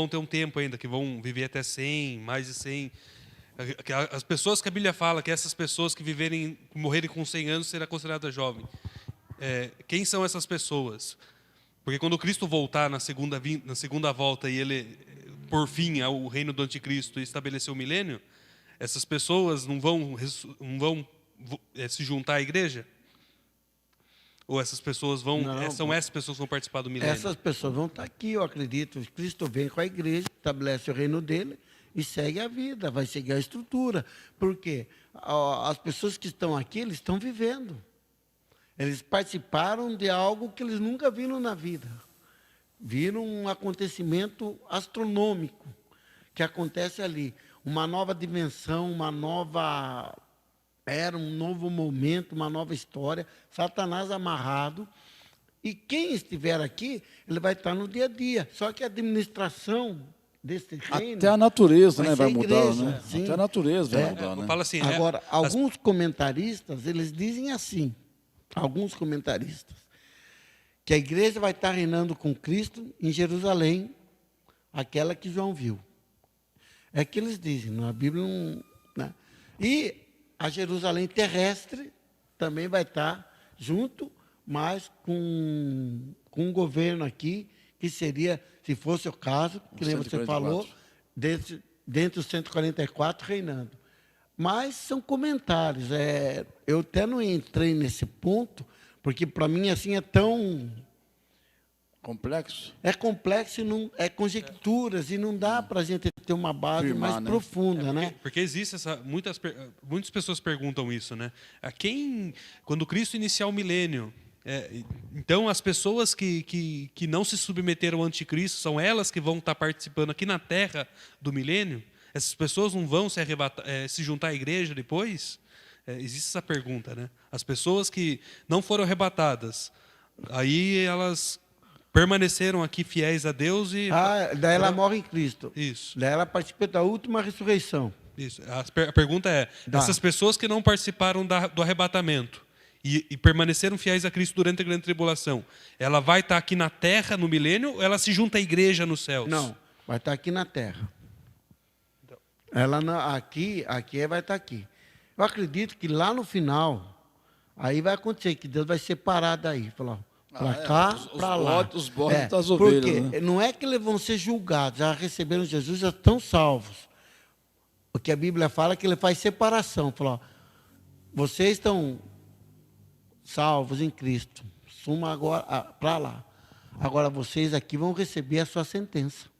ter um tempo ainda, que vão viver até 100, mais de 100, as pessoas que a Bíblia fala, que essas pessoas que morrerem com 100 anos será considerada jovem. Quem são essas pessoas? Porque quando Cristo voltar na segunda volta e ele, por fim, ao reino do anticristo e estabelecer o milênio, essas pessoas não vão se juntar à igreja? Ou essas pessoas são essas pessoas que vão participar do milênio? Essas pessoas vão estar aqui, eu acredito. Cristo vem com a igreja, estabelece o reino dele e segue a vida, vai seguir a estrutura. Por quê? As pessoas que estão aqui, eles estão vivendo. Eles participaram de algo que eles nunca viram na vida. Viram um acontecimento astronômico que acontece ali. Uma nova dimensão, uma nova era, um novo momento, uma nova história. Satanás amarrado. E quem estiver aqui, ele vai estar no dia a dia. Só que a administração desse reino... Até a natureza, né, ser vai mudar, igreja, né? sim. Até a natureza vai mudar, né? Fala assim, Agora, alguns comentaristas, eles dizem assim, alguns comentaristas, que a igreja vai estar reinando com Cristo em Jerusalém, aquela que João viu. É que eles dizem, na Bíblia não... Né? E a Jerusalém terrestre também vai estar junto, mas com um governo aqui, que seria, se fosse o caso, que nem você falou, dentre os 144 reinando. Mas são comentários. Eu até não entrei nesse ponto, porque para mim assim é tão... Complexo? É complexo, e não, é conjecturas, e não dá para a gente ter uma base Firmar, mais né? profunda, né? Porque existe muitas pessoas perguntam isso, né? Quando Cristo iniciar o milênio, então as pessoas que não se submeteram ao anticristo, são elas que vão estar participando aqui na Terra do milênio? Essas pessoas não vão se juntar à igreja depois? existe essa pergunta, né? As pessoas que não foram arrebatadas, aí elas permaneceram aqui fiéis a Deus e... Daí ela morre em Cristo. Isso. Daí ela participa da última ressurreição. Isso. A pergunta é, essas pessoas que não participaram do arrebatamento e permaneceram fiéis a Cristo durante a grande tribulação, ela vai estar aqui na terra no milênio ou ela se junta à igreja nos céus? Não, vai estar aqui na terra. Ela aqui vai estar aqui. Eu acredito que lá no final, aí vai acontecer que Deus vai separar daí. Falar, para cá, para lá. Os bodes das ovelhas. Porque né? não é que eles vão ser julgados, já receberam Jesus, já estão salvos. Porque a Bíblia fala que ele faz separação. Fala, vocês estão salvos em Cristo. Suma agora para lá. Agora vocês aqui vão receber a sua sentença.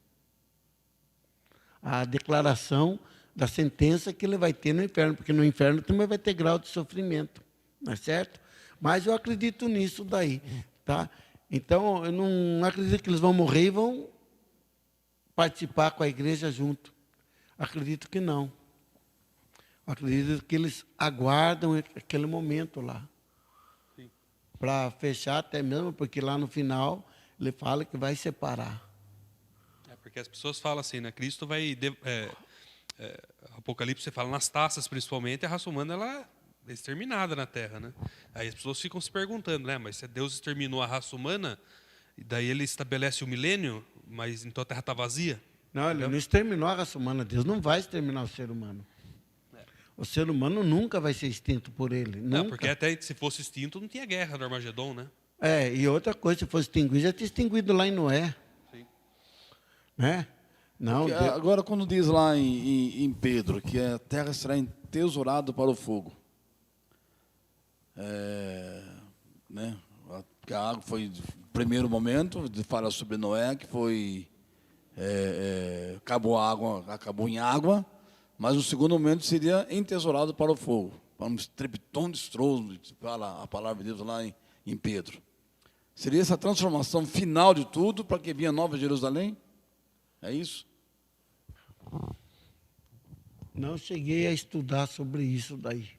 A declaração da sentença que ele vai ter no inferno, porque no inferno também vai ter grau de sofrimento, não é certo? Mas eu acredito nisso daí, tá? Então, eu não acredito que eles vão morrer e vão participar com a igreja junto. Acredito que não. Acredito que eles aguardam aquele momento lá. Para fechar até mesmo, porque lá no final ele fala que vai separar. Porque as pessoas falam assim, né? Cristo vai... Apocalipse, você fala nas taças, principalmente, a raça humana ela é exterminada na Terra, né? Aí as pessoas ficam se perguntando, né? Mas se Deus exterminou a raça humana, daí ele estabelece o milênio, mas então a Terra está vazia? Não, ele não exterminou a raça humana. Deus não vai exterminar o ser humano. O ser humano nunca vai ser extinto por ele. Nunca. Não, porque até se fosse extinto, não tinha guerra do Armagedon, né? E outra coisa, se fosse extinguido, já tinha extinguido lá em Noé. Sim. Né? Não, agora, quando diz lá em Pedro que a terra será entesourada para o fogo, né? Porque a água foi o primeiro momento, fala sobre Noé, que foi acabou em água, mas o segundo momento seria entesourado para o fogo, para um estrepitoso estrondo, fala a palavra de Deus lá em Pedro. Seria essa transformação final de tudo para que vinha Nova Jerusalém? É isso? Não cheguei a estudar sobre isso daí.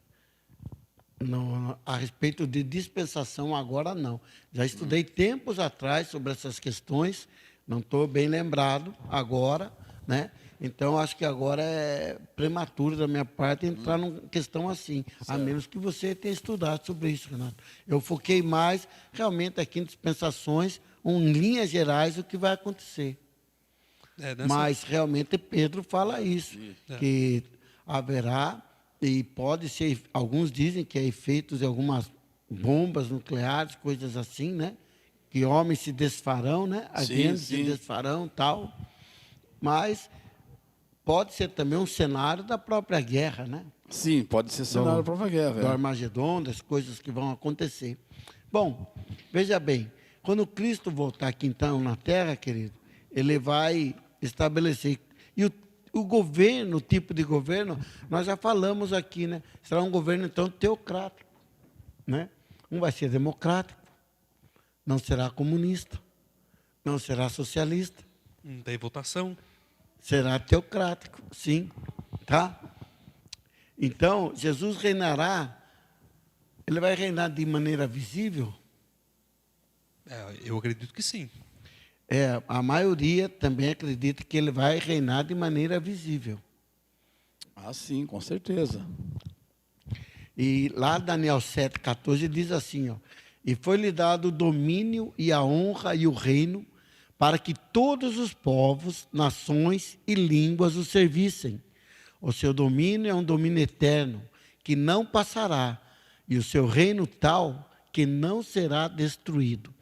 Não, a respeito de dispensação, agora não. Já estudei tempos atrás sobre essas questões, não estou bem lembrado agora, né? Então, acho que agora é prematuro da minha parte entrar numa questão assim, a menos que você tenha estudado sobre isso, Renato. Eu foquei mais realmente aqui em dispensações, em linhas gerais, o que vai acontecer. Mas realmente Pedro fala isso, que haverá, e pode ser, alguns dizem que é efeitos de algumas bombas nucleares, coisas assim, né? Que homens se desfarão, né? Agentes se desfarão, tal. Mas pode ser também um cenário da própria guerra, né? Sim, pode ser cenário da própria guerra. Do Armagedon, das coisas que vão acontecer. Bom, veja bem, quando Cristo voltar aqui então na Terra, querido, ele vai estabelecer. E o governo, o tipo de governo, nós já falamos aqui, né? Será um governo, então, teocrático. Né? Um vai ser democrático, não será comunista, não será socialista. Não tem votação. Será teocrático, sim. Tá? Então, Jesus reinará, ele vai reinar de maneira visível? Eu acredito que sim. A maioria também acredita que ele vai reinar de maneira visível. Ah, sim, com certeza. E lá Daniel 7,14 diz assim, ó, e foi-lhe dado o domínio e a honra e o reino para que todos os povos, nações e línguas o servissem. O seu domínio é um domínio eterno, que não passará, e o seu reino tal, que não será destruído.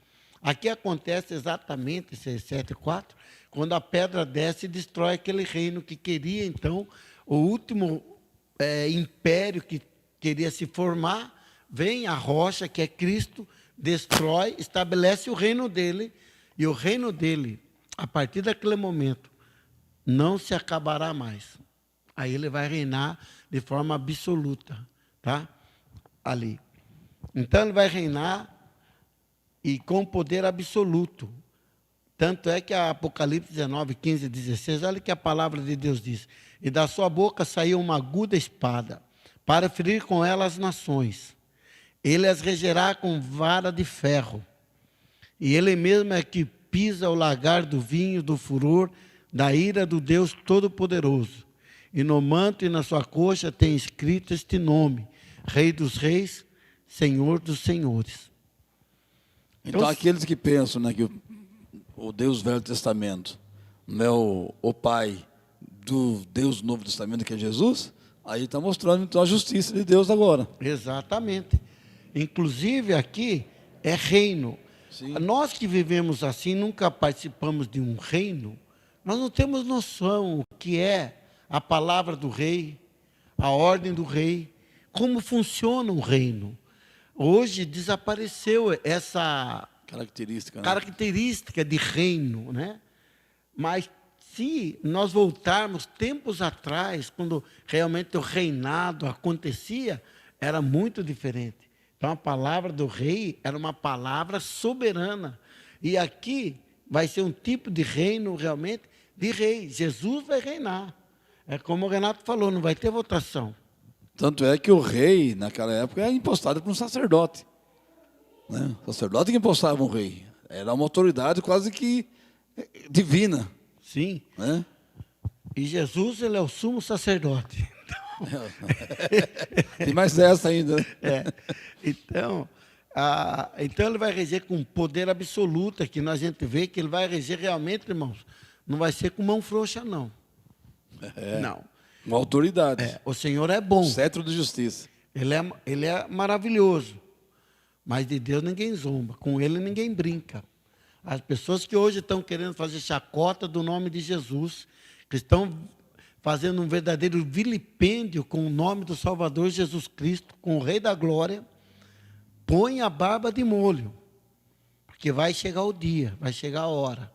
Aqui acontece exatamente, 7,4, quando a pedra desce e destrói aquele reino que queria, então, o último império que queria se formar, vem a rocha, que é Cristo, destrói, estabelece o reino dele, e o reino dele, a partir daquele momento, não se acabará mais. Aí ele vai reinar de forma absoluta, tá? Ali. Então ele vai reinar e com poder absoluto. Tanto é que a Apocalipse 19, 15 e 16, olha que a palavra de Deus diz. E da sua boca saiu uma aguda espada, para ferir com ela as nações. Ele as regerá com vara de ferro. E ele mesmo é que pisa o lagar do vinho do furor da ira do Deus Todo-Poderoso. E no manto e na sua coxa tem escrito este nome: Rei dos Reis, Senhor dos Senhores. Então, aqueles que pensam, né, que o Deus do Velho Testamento não é o Pai do Deus do Novo Testamento, que é Jesus, aí está mostrando então a justiça de Deus agora. Exatamente. Inclusive aqui é reino. Sim. Nós que vivemos assim, nunca participamos de um reino, nós não temos noção o que é a palavra do rei, a ordem do rei, como funciona um reino. Hoje desapareceu essa Característica, né? característica de reino, né? Mas se nós voltarmos tempos atrás, quando realmente o reinado acontecia, era muito diferente. Então a palavra do rei era uma palavra soberana. E aqui vai ser um tipo de reino realmente de rei. Jesus vai reinar. É como o Renato falou, não vai ter votação. Tanto é que o rei, naquela época, era impostado por um sacerdote. Né? O sacerdote que impostava um rei. Era uma autoridade quase que divina. Sim. Né? E Jesus, ele é o sumo sacerdote. Tem mais dessa ainda. Né? Então, então ele vai reger com poder absoluto, que a gente vê que ele vai reger realmente, irmãos, não vai ser com mão frouxa, não. Não. Uma autoridade. O Senhor é bom. Cetro de justiça. Ele é maravilhoso. Mas de Deus ninguém zomba. Com ele ninguém brinca. As pessoas que hoje estão querendo fazer chacota do nome de Jesus, que estão fazendo um verdadeiro vilipêndio com o nome do Salvador Jesus Cristo, com o Rei da Glória, põe a barba de molho. Porque vai chegar o dia, vai chegar a hora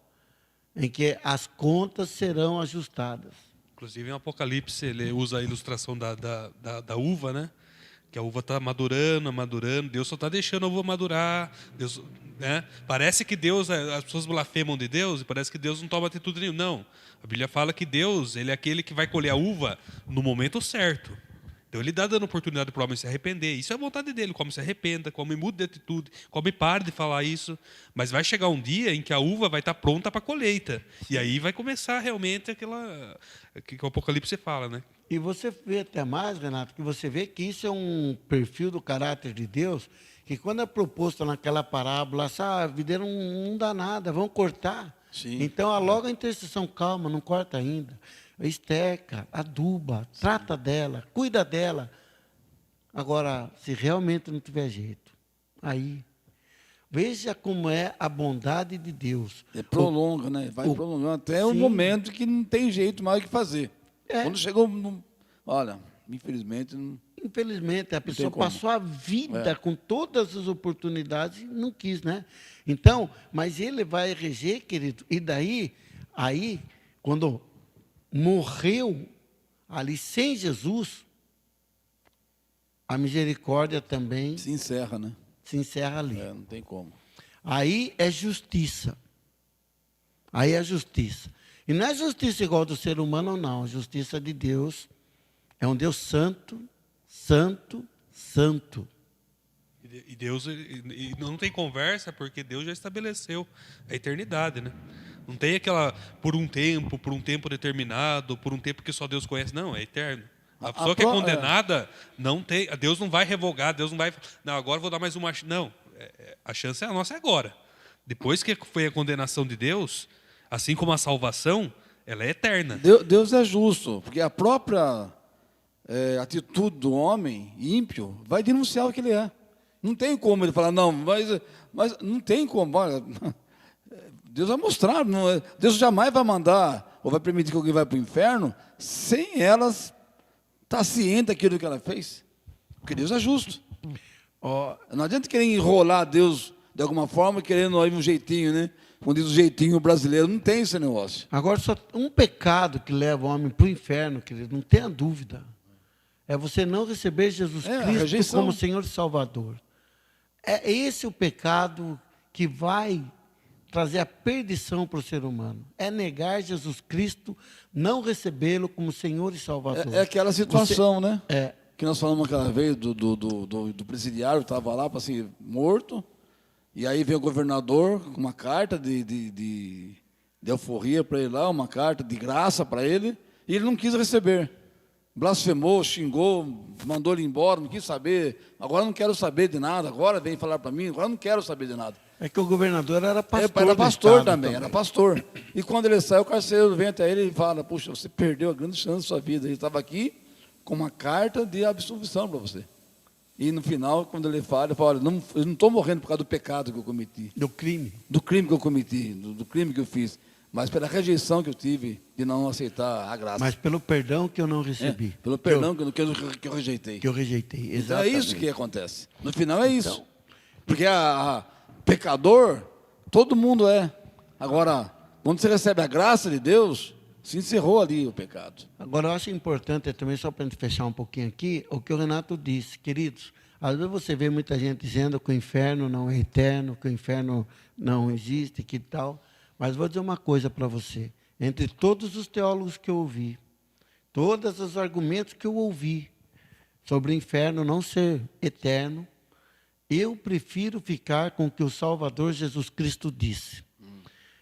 em que as contas serão ajustadas. Inclusive, em Apocalipse, ele usa a ilustração da uva, né? Que a uva está madurando, Deus só está deixando a uva madurar. Deus, né? Parece que Deus, as pessoas blasfemam de Deus, e parece que Deus não toma atitude nenhuma. Não, a Bíblia fala que Deus, ele é aquele que vai colher a uva no momento certo. Então, ele dá dando oportunidade para o homem se arrepender. Isso é a vontade dele, como se arrependa, como mude de atitude, como pare de falar isso. Mas vai chegar um dia em que a uva vai estar pronta para a colheita. E aí vai começar realmente aquela que o Apocalipse fala, né? E você vê até mais, Renato, que você vê que isso é um perfil do caráter de Deus, que quando é proposto naquela parábola, essa videira não dá nada, vão cortar. Sim. Então, logo a intercessão, calma, não corta ainda. Esteca, aduba, trata dela, cuida dela. Agora, se realmente não tiver jeito, aí, veja como é a bondade de Deus. Prolonga, né? Vai prolongando até o momento que não tem jeito mais o que fazer. Quando chegou, olha, infelizmente... Infelizmente, a pessoa passou a vida com todas as oportunidades e não quis, né? Então, mas ele vai reger, querido, e daí, aí, quando morreu ali sem Jesus, a misericórdia também se encerra, né? Se encerra ali. Não tem como. Aí é justiça. Aí é justiça. E não é justiça igual do ser humano, não. A justiça de Deus é um Deus santo, santo, santo. E Deus não tem conversa, porque Deus já estabeleceu a eternidade, né? Não tem aquela por um tempo determinado, por um tempo que só Deus conhece. Não, é eterno. A pessoa que é condenada, não tem, Deus não vai revogar, Deus não vai... Não, agora vou dar mais uma... Não, a chance é a nossa agora. Depois que foi a condenação de Deus, assim como a salvação, ela é eterna. Deus é justo, porque a própria atitude do homem ímpio vai denunciar o que ele é. Não tem como ele falar, não, mas não tem como. Olha, Deus vai mostrar. Deus jamais vai mandar ou vai permitir que alguém vá para o inferno sem elas estar ciente daquilo que ela fez. Porque Deus é justo. Não adianta querer enrolar Deus de alguma forma, querendo aí um jeitinho, né? Como diz o jeitinho brasileiro, não tem esse negócio. Agora, só um pecado que leva o homem para o inferno, querido, não tenha dúvida. É você não receber Jesus Cristo como Senhor e Salvador. É esse o pecado que vai trazer a perdição para o ser humano. É negar Jesus Cristo, não recebê-lo como Senhor e Salvador. É aquela situação, né? que nós falamos aquela vez do presidiário que estava lá, assim, morto, e aí veio o governador com uma carta de euforia para ele lá, uma carta de graça para ele, e ele não quis receber. Blasfemou, xingou, mandou ele embora, não quis saber. Agora não quero saber de nada, agora vem falar para mim, agora não quero saber de nada. É que o governador era pastor. Era pastor também, era pastor. E quando ele sai, o carcereiro vem até ele e fala, puxa, você perdeu a grande chance da sua vida. Ele estava aqui com uma carta de absolvição para você. E no final, quando ele fala, olha, eu não estou morrendo por causa do pecado que eu cometi. Do crime. Do crime que eu cometi, do crime que eu fiz. Mas pela rejeição que eu tive de não aceitar a graça. Mas pelo perdão que eu não recebi. Pelo perdão que eu rejeitei. Que eu rejeitei, exatamente. Então é isso que acontece. No final é isso. Porque pecador, todo mundo é. Agora, quando você recebe a graça de Deus, se encerrou ali o pecado. Agora, eu acho importante também, só para a gente fechar um pouquinho aqui, o que o Renato disse. Queridos, às vezes você vê muita gente dizendo que o inferno não é eterno, que o inferno não existe, que tal. Mas vou dizer uma coisa para você. Entre todos os teólogos que eu ouvi, todos os argumentos que eu ouvi sobre o inferno não ser eterno, eu prefiro ficar com o que o Salvador Jesus Cristo disse.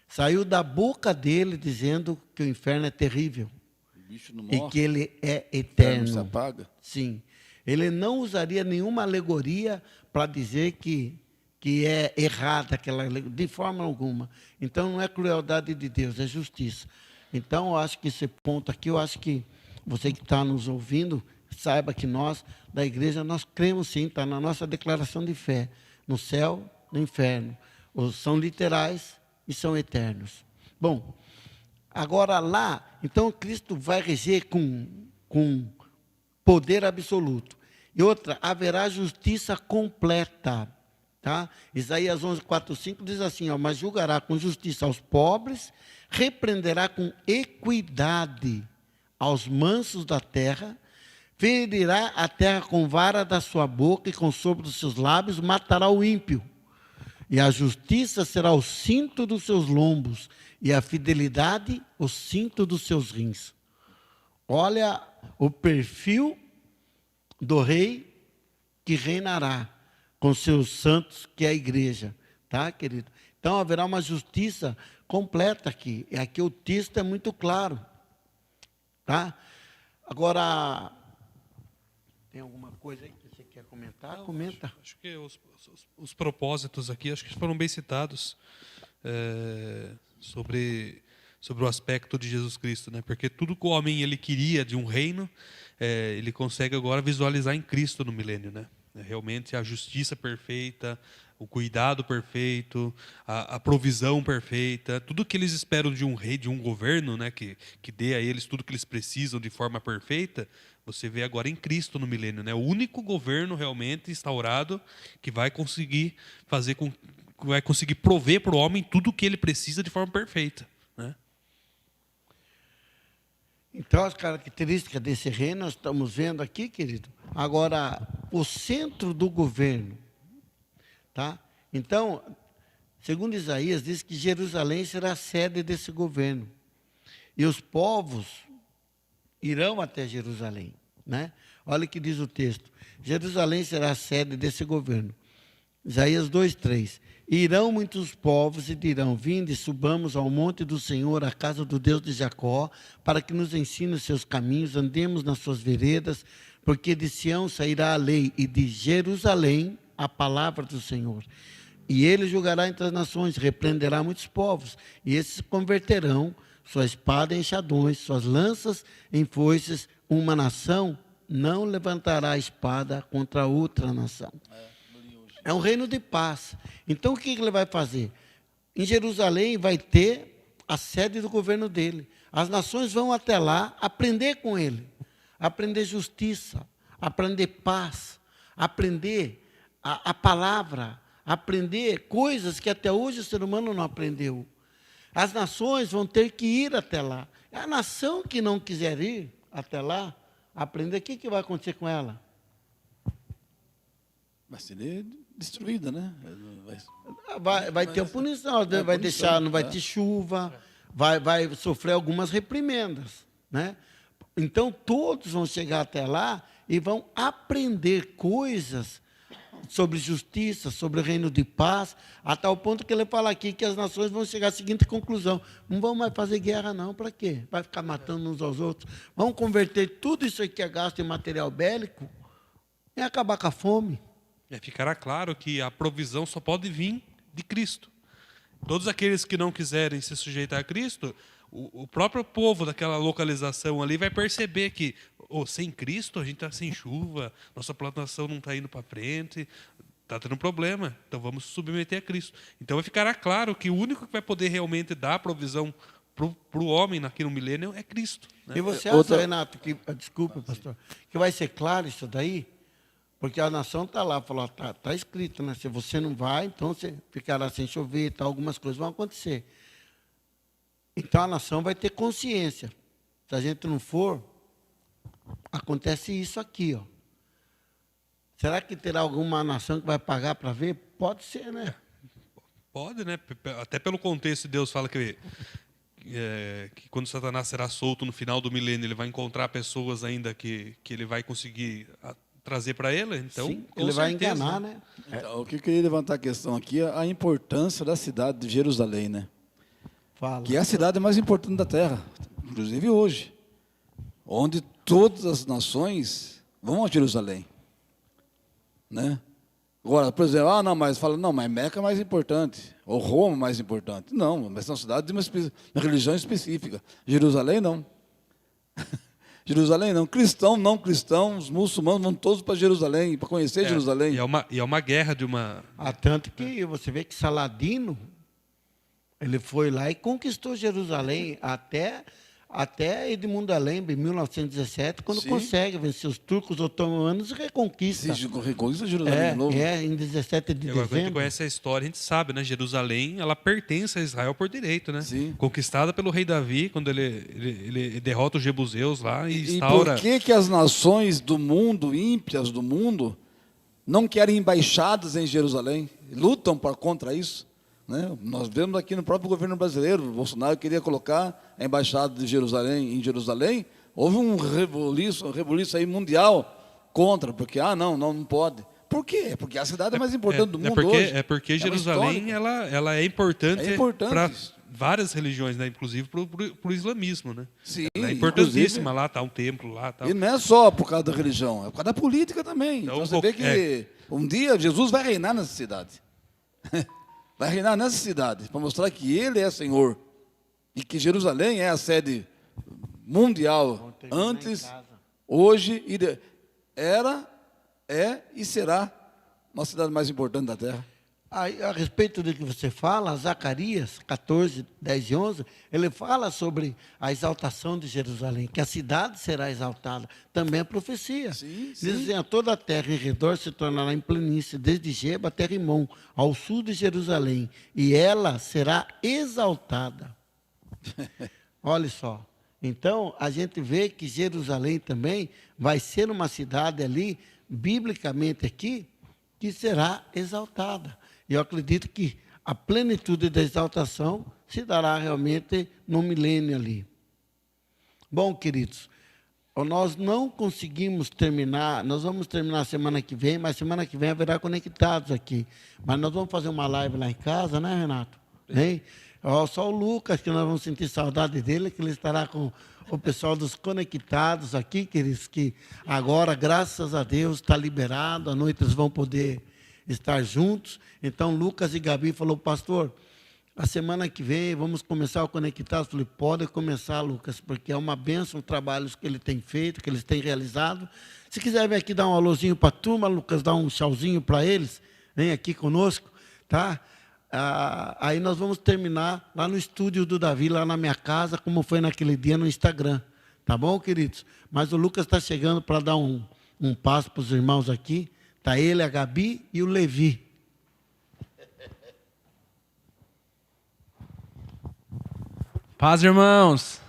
Saiu da boca dele dizendo que o inferno é terrível. O bicho não morre, e que ele é o eterno. inferno se apaga. Sim. Ele não usaria nenhuma alegoria para dizer que é errada aquela alegoria, de forma alguma. Então, não é crueldade de Deus, é justiça. Então, eu acho que esse ponto aqui, eu acho que você que está nos ouvindo, saiba que nós, da igreja, nós cremos sim, está na nossa declaração de fé, no céu, no inferno. São literais e são eternos. Bom, agora lá, então Cristo vai reger com poder absoluto. E outra, haverá justiça completa. Tá? Isaías 11, 4, 5 diz assim, ó, mas julgará com justiça aos pobres, repreenderá com equidade aos mansos da terra, ferirá a terra com vara da sua boca e com sopro dos seus lábios matará o ímpio. E a justiça será o cinto dos seus lombos, e a fidelidade o cinto dos seus rins. Olha o perfil do rei que reinará com seus santos, que é a igreja. Tá, querido? Então, haverá uma justiça completa aqui. E aqui o texto é muito claro. Tá? Agora, tem alguma coisa aí que você quer comentar? Não, comenta. Acho que os propósitos aqui, acho que foram bem citados sobre o aspecto de Jesus Cristo, né? Porque tudo que o homem ele queria de um reino, ele consegue agora visualizar em Cristo no milênio, né? Realmente a justiça perfeita, o cuidado perfeito, a provisão perfeita, tudo que eles esperam de um rei, de um governo, né, que dê a eles tudo que eles precisam de forma perfeita, você vê agora em Cristo no milênio, né? O único governo realmente instaurado que vai conseguir vai conseguir prover para o homem tudo o que ele precisa de forma perfeita, né? Então, as características desse reino nós estamos vendo aqui, querido. Agora, o centro do governo, tá? Então, segundo Isaías, diz que Jerusalém será a sede desse governo. E os povos irão até Jerusalém, né? Olha o que diz o texto. Jerusalém será a sede desse governo. Isaías 2:3. Irão muitos povos e dirão, vinde, subamos ao monte do Senhor, à casa do Deus de Jacó, para que nos ensine os seus caminhos, andemos nas suas veredas, porque de Sião sairá a lei, e de Jerusalém a palavra do Senhor. E ele julgará entre as nações, repreenderá muitos povos, e esses se converterão, sua espada em enxadões, suas lanças em foices. Uma nação não levantará a espada contra outra nação. É um reino de paz. Então, o que ele vai fazer? Em Jerusalém vai ter a sede do governo dele. As nações vão até lá aprender com ele. Aprender justiça, aprender paz, aprender a palavra, aprender coisas que até hoje o ser humano não aprendeu. As nações vão ter que ir até lá. A nação que não quiser ir até lá, aprender, o que vai acontecer com ela? Vai ser destruída, né? Vai ter punição, vai deixar, não vai ter chuva, vai sofrer algumas reprimendas, né? Então, todos vão chegar até lá e vão aprender coisas sobre justiça, sobre o reino de paz, a tal ponto que ele fala aqui que as nações vão chegar à seguinte conclusão: não vão mais fazer guerra não, para quê? Vai ficar matando uns aos outros. Vão converter tudo isso aí que é gasto em material bélico e acabar com a fome. Ficará claro que a provisão só pode vir de Cristo. Todos aqueles que não quiserem se sujeitar a Cristo, o próprio povo daquela localização ali vai perceber que sem Cristo a gente está sem chuva, nossa plantação não está indo para frente, está tendo problema, então vamos se submeter a Cristo. Então ficará claro que o único que vai poder realmente dar a provisão para o homem naquele milênio é Cristo. Né? E você acha, Renato, que, desculpa, pastor, que vai ser claro isso daí? Porque a nação está lá, falou, tá escrito, né? Se você não vai, então você ficará sem chover, tá, algumas coisas vão acontecer. Então a nação vai ter consciência. Se a gente não for, acontece isso aqui, ó. Será que terá alguma nação que vai pagar para ver? Pode ser, né? Pode, né? Até pelo contexto, Deus fala que quando Satanás será solto no final do milênio, ele vai encontrar pessoas ainda que ele vai conseguir trazer para ele. Então, sim, ele vai enganar, né? Então, o que eu queria levantar a questão aqui é a importância da cidade de Jerusalém, né? Fala. Que é a cidade mais importante da terra, inclusive hoje, onde todas as nações vão a Jerusalém, né? Agora, por exemplo, mas Meca é mais importante, ou Roma é mais importante. Não, mas são cidades de uma religião específica. Jerusalém, não. Jerusalém, não. Cristão, não cristãos, muçulmanos vão todos para Jerusalém, para conhecer Jerusalém. E é uma guerra de uma... Tanto que você vê que Saladino, ele foi lá e conquistou Jerusalém até Edmundo Alembe, em 1917, quando consegue vencer os turcos otomanos e reconquista. Sim, reconquista Jerusalém de novo. Em 17 de dezembro. Quando a gente conhece a história, a gente sabe, né? Jerusalém, ela pertence a Israel por direito, né? Sim. Conquistada pelo rei Davi, quando ele derrota os jebuseus lá e instaura... E por que as nações do mundo, ímpias do mundo, não querem embaixadas em Jerusalém? Lutam contra isso? Né? Nós vemos aqui no próprio governo brasileiro, o Bolsonaro queria colocar a embaixada de Jerusalém em Jerusalém. Houve um rebuliço aí mundial contra, porque não pode. Por quê? Porque a cidade é mais importante do mundo hoje. É porque Jerusalém ela é importante para várias religiões, né? Inclusive para o islamismo, né? Sim, ela é importantíssima, lá está um templo lá. Tá. E não é só por causa da religião, é por causa da política também. Então você vê que um dia Jesus vai reinar nessa cidade. Vai reinar nessa cidade, para mostrar que Ele é Senhor. E que Jerusalém é a sede mundial. Antes, hoje, é e será uma cidade mais importante da terra. A respeito do que você fala, Zacarias 14, 10 e 11, ele fala sobre a exaltação de Jerusalém, que a cidade será exaltada. Também é profecia. Sim. Diz assim, toda a terra em redor se tornará em planície, desde Geba até Rimon, ao sul de Jerusalém, e ela será exaltada. Olha só. Então, a gente vê que Jerusalém também vai ser uma cidade ali, biblicamente aqui, que será exaltada. E eu acredito que a plenitude da exaltação se dará realmente no milênio ali. Bom, queridos, nós não conseguimos terminar, nós vamos terminar semana que vem, mas semana que vem haverá conectados aqui. Mas nós vamos fazer uma live lá em casa, né, Renato? Hein? Só o Lucas, que nós vamos sentir saudade dele, que ele estará com o pessoal dos conectados aqui, queridos, que agora, graças a Deus, está liberado, à noite eles vão poder estar juntos. Então, Lucas e Gabi falou, pastor, a semana que vem vamos começar a conectar. Eu falei, pode começar, Lucas, porque é uma bênção os trabalhos que ele tem feito, que eles têm realizado. Se quiser vir aqui dar um alôzinho para a turma, Lucas, dar um tchauzinho para eles, vem aqui conosco, tá? Aí nós vamos terminar lá no estúdio do Davi, lá na minha casa, como foi naquele dia no Instagram. Tá bom, queridos? Mas o Lucas está chegando para dar um passo para os irmãos aqui. Está ele, a Gabi e o Levi. Paz, irmãos.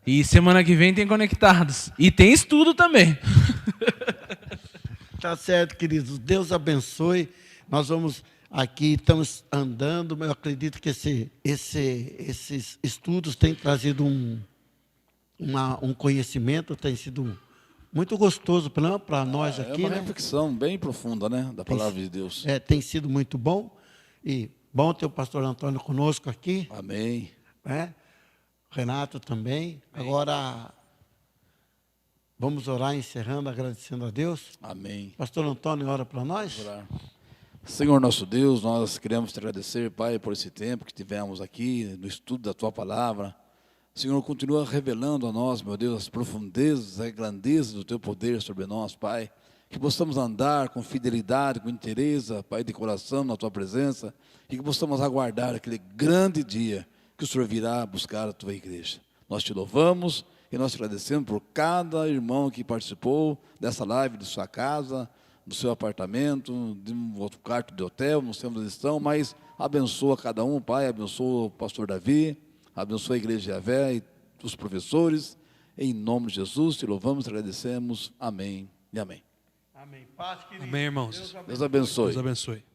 E semana que vem tem conectados. E tem estudo também. Tá certo, queridos. Deus abençoe. Nós vamos aqui, estamos andando, mas eu acredito que esses estudos têm trazido um conhecimento, tem sido muito gostoso para nós É aqui, uma né? reflexão bem profunda, né, da palavra de Deus. Tem sido muito bom. E bom ter o pastor Antônio conosco aqui, Amém. né? Renato também. Agora, vamos orar, encerrando, agradecendo a Deus. Amém. Pastor Antônio, ora para nós. Orar. Senhor nosso Deus, nós queremos te agradecer, Pai, por esse tempo que tivemos aqui no estudo da Tua Palavra. Senhor, continua revelando a nós, meu Deus, as profundezas, a grandeza do Teu poder sobre nós, Pai. Que possamos andar com fidelidade, com interesse, Pai, de coração na Tua presença. E que possamos aguardar aquele grande dia que o Senhor virá buscar a Tua igreja. Nós te louvamos e nós te agradecemos por cada irmão que participou dessa live de sua casa, do seu apartamento, de um outro quarto de hotel, não sei onde eles estão, mas abençoa cada um, Pai, abençoa o pastor Davi, abençoa a igreja de Javé e os professores, em nome de Jesus, te louvamos e agradecemos, amém e amém. Amém. Paz, querido. Amém, irmãos. Deus abençoe. Deus abençoe.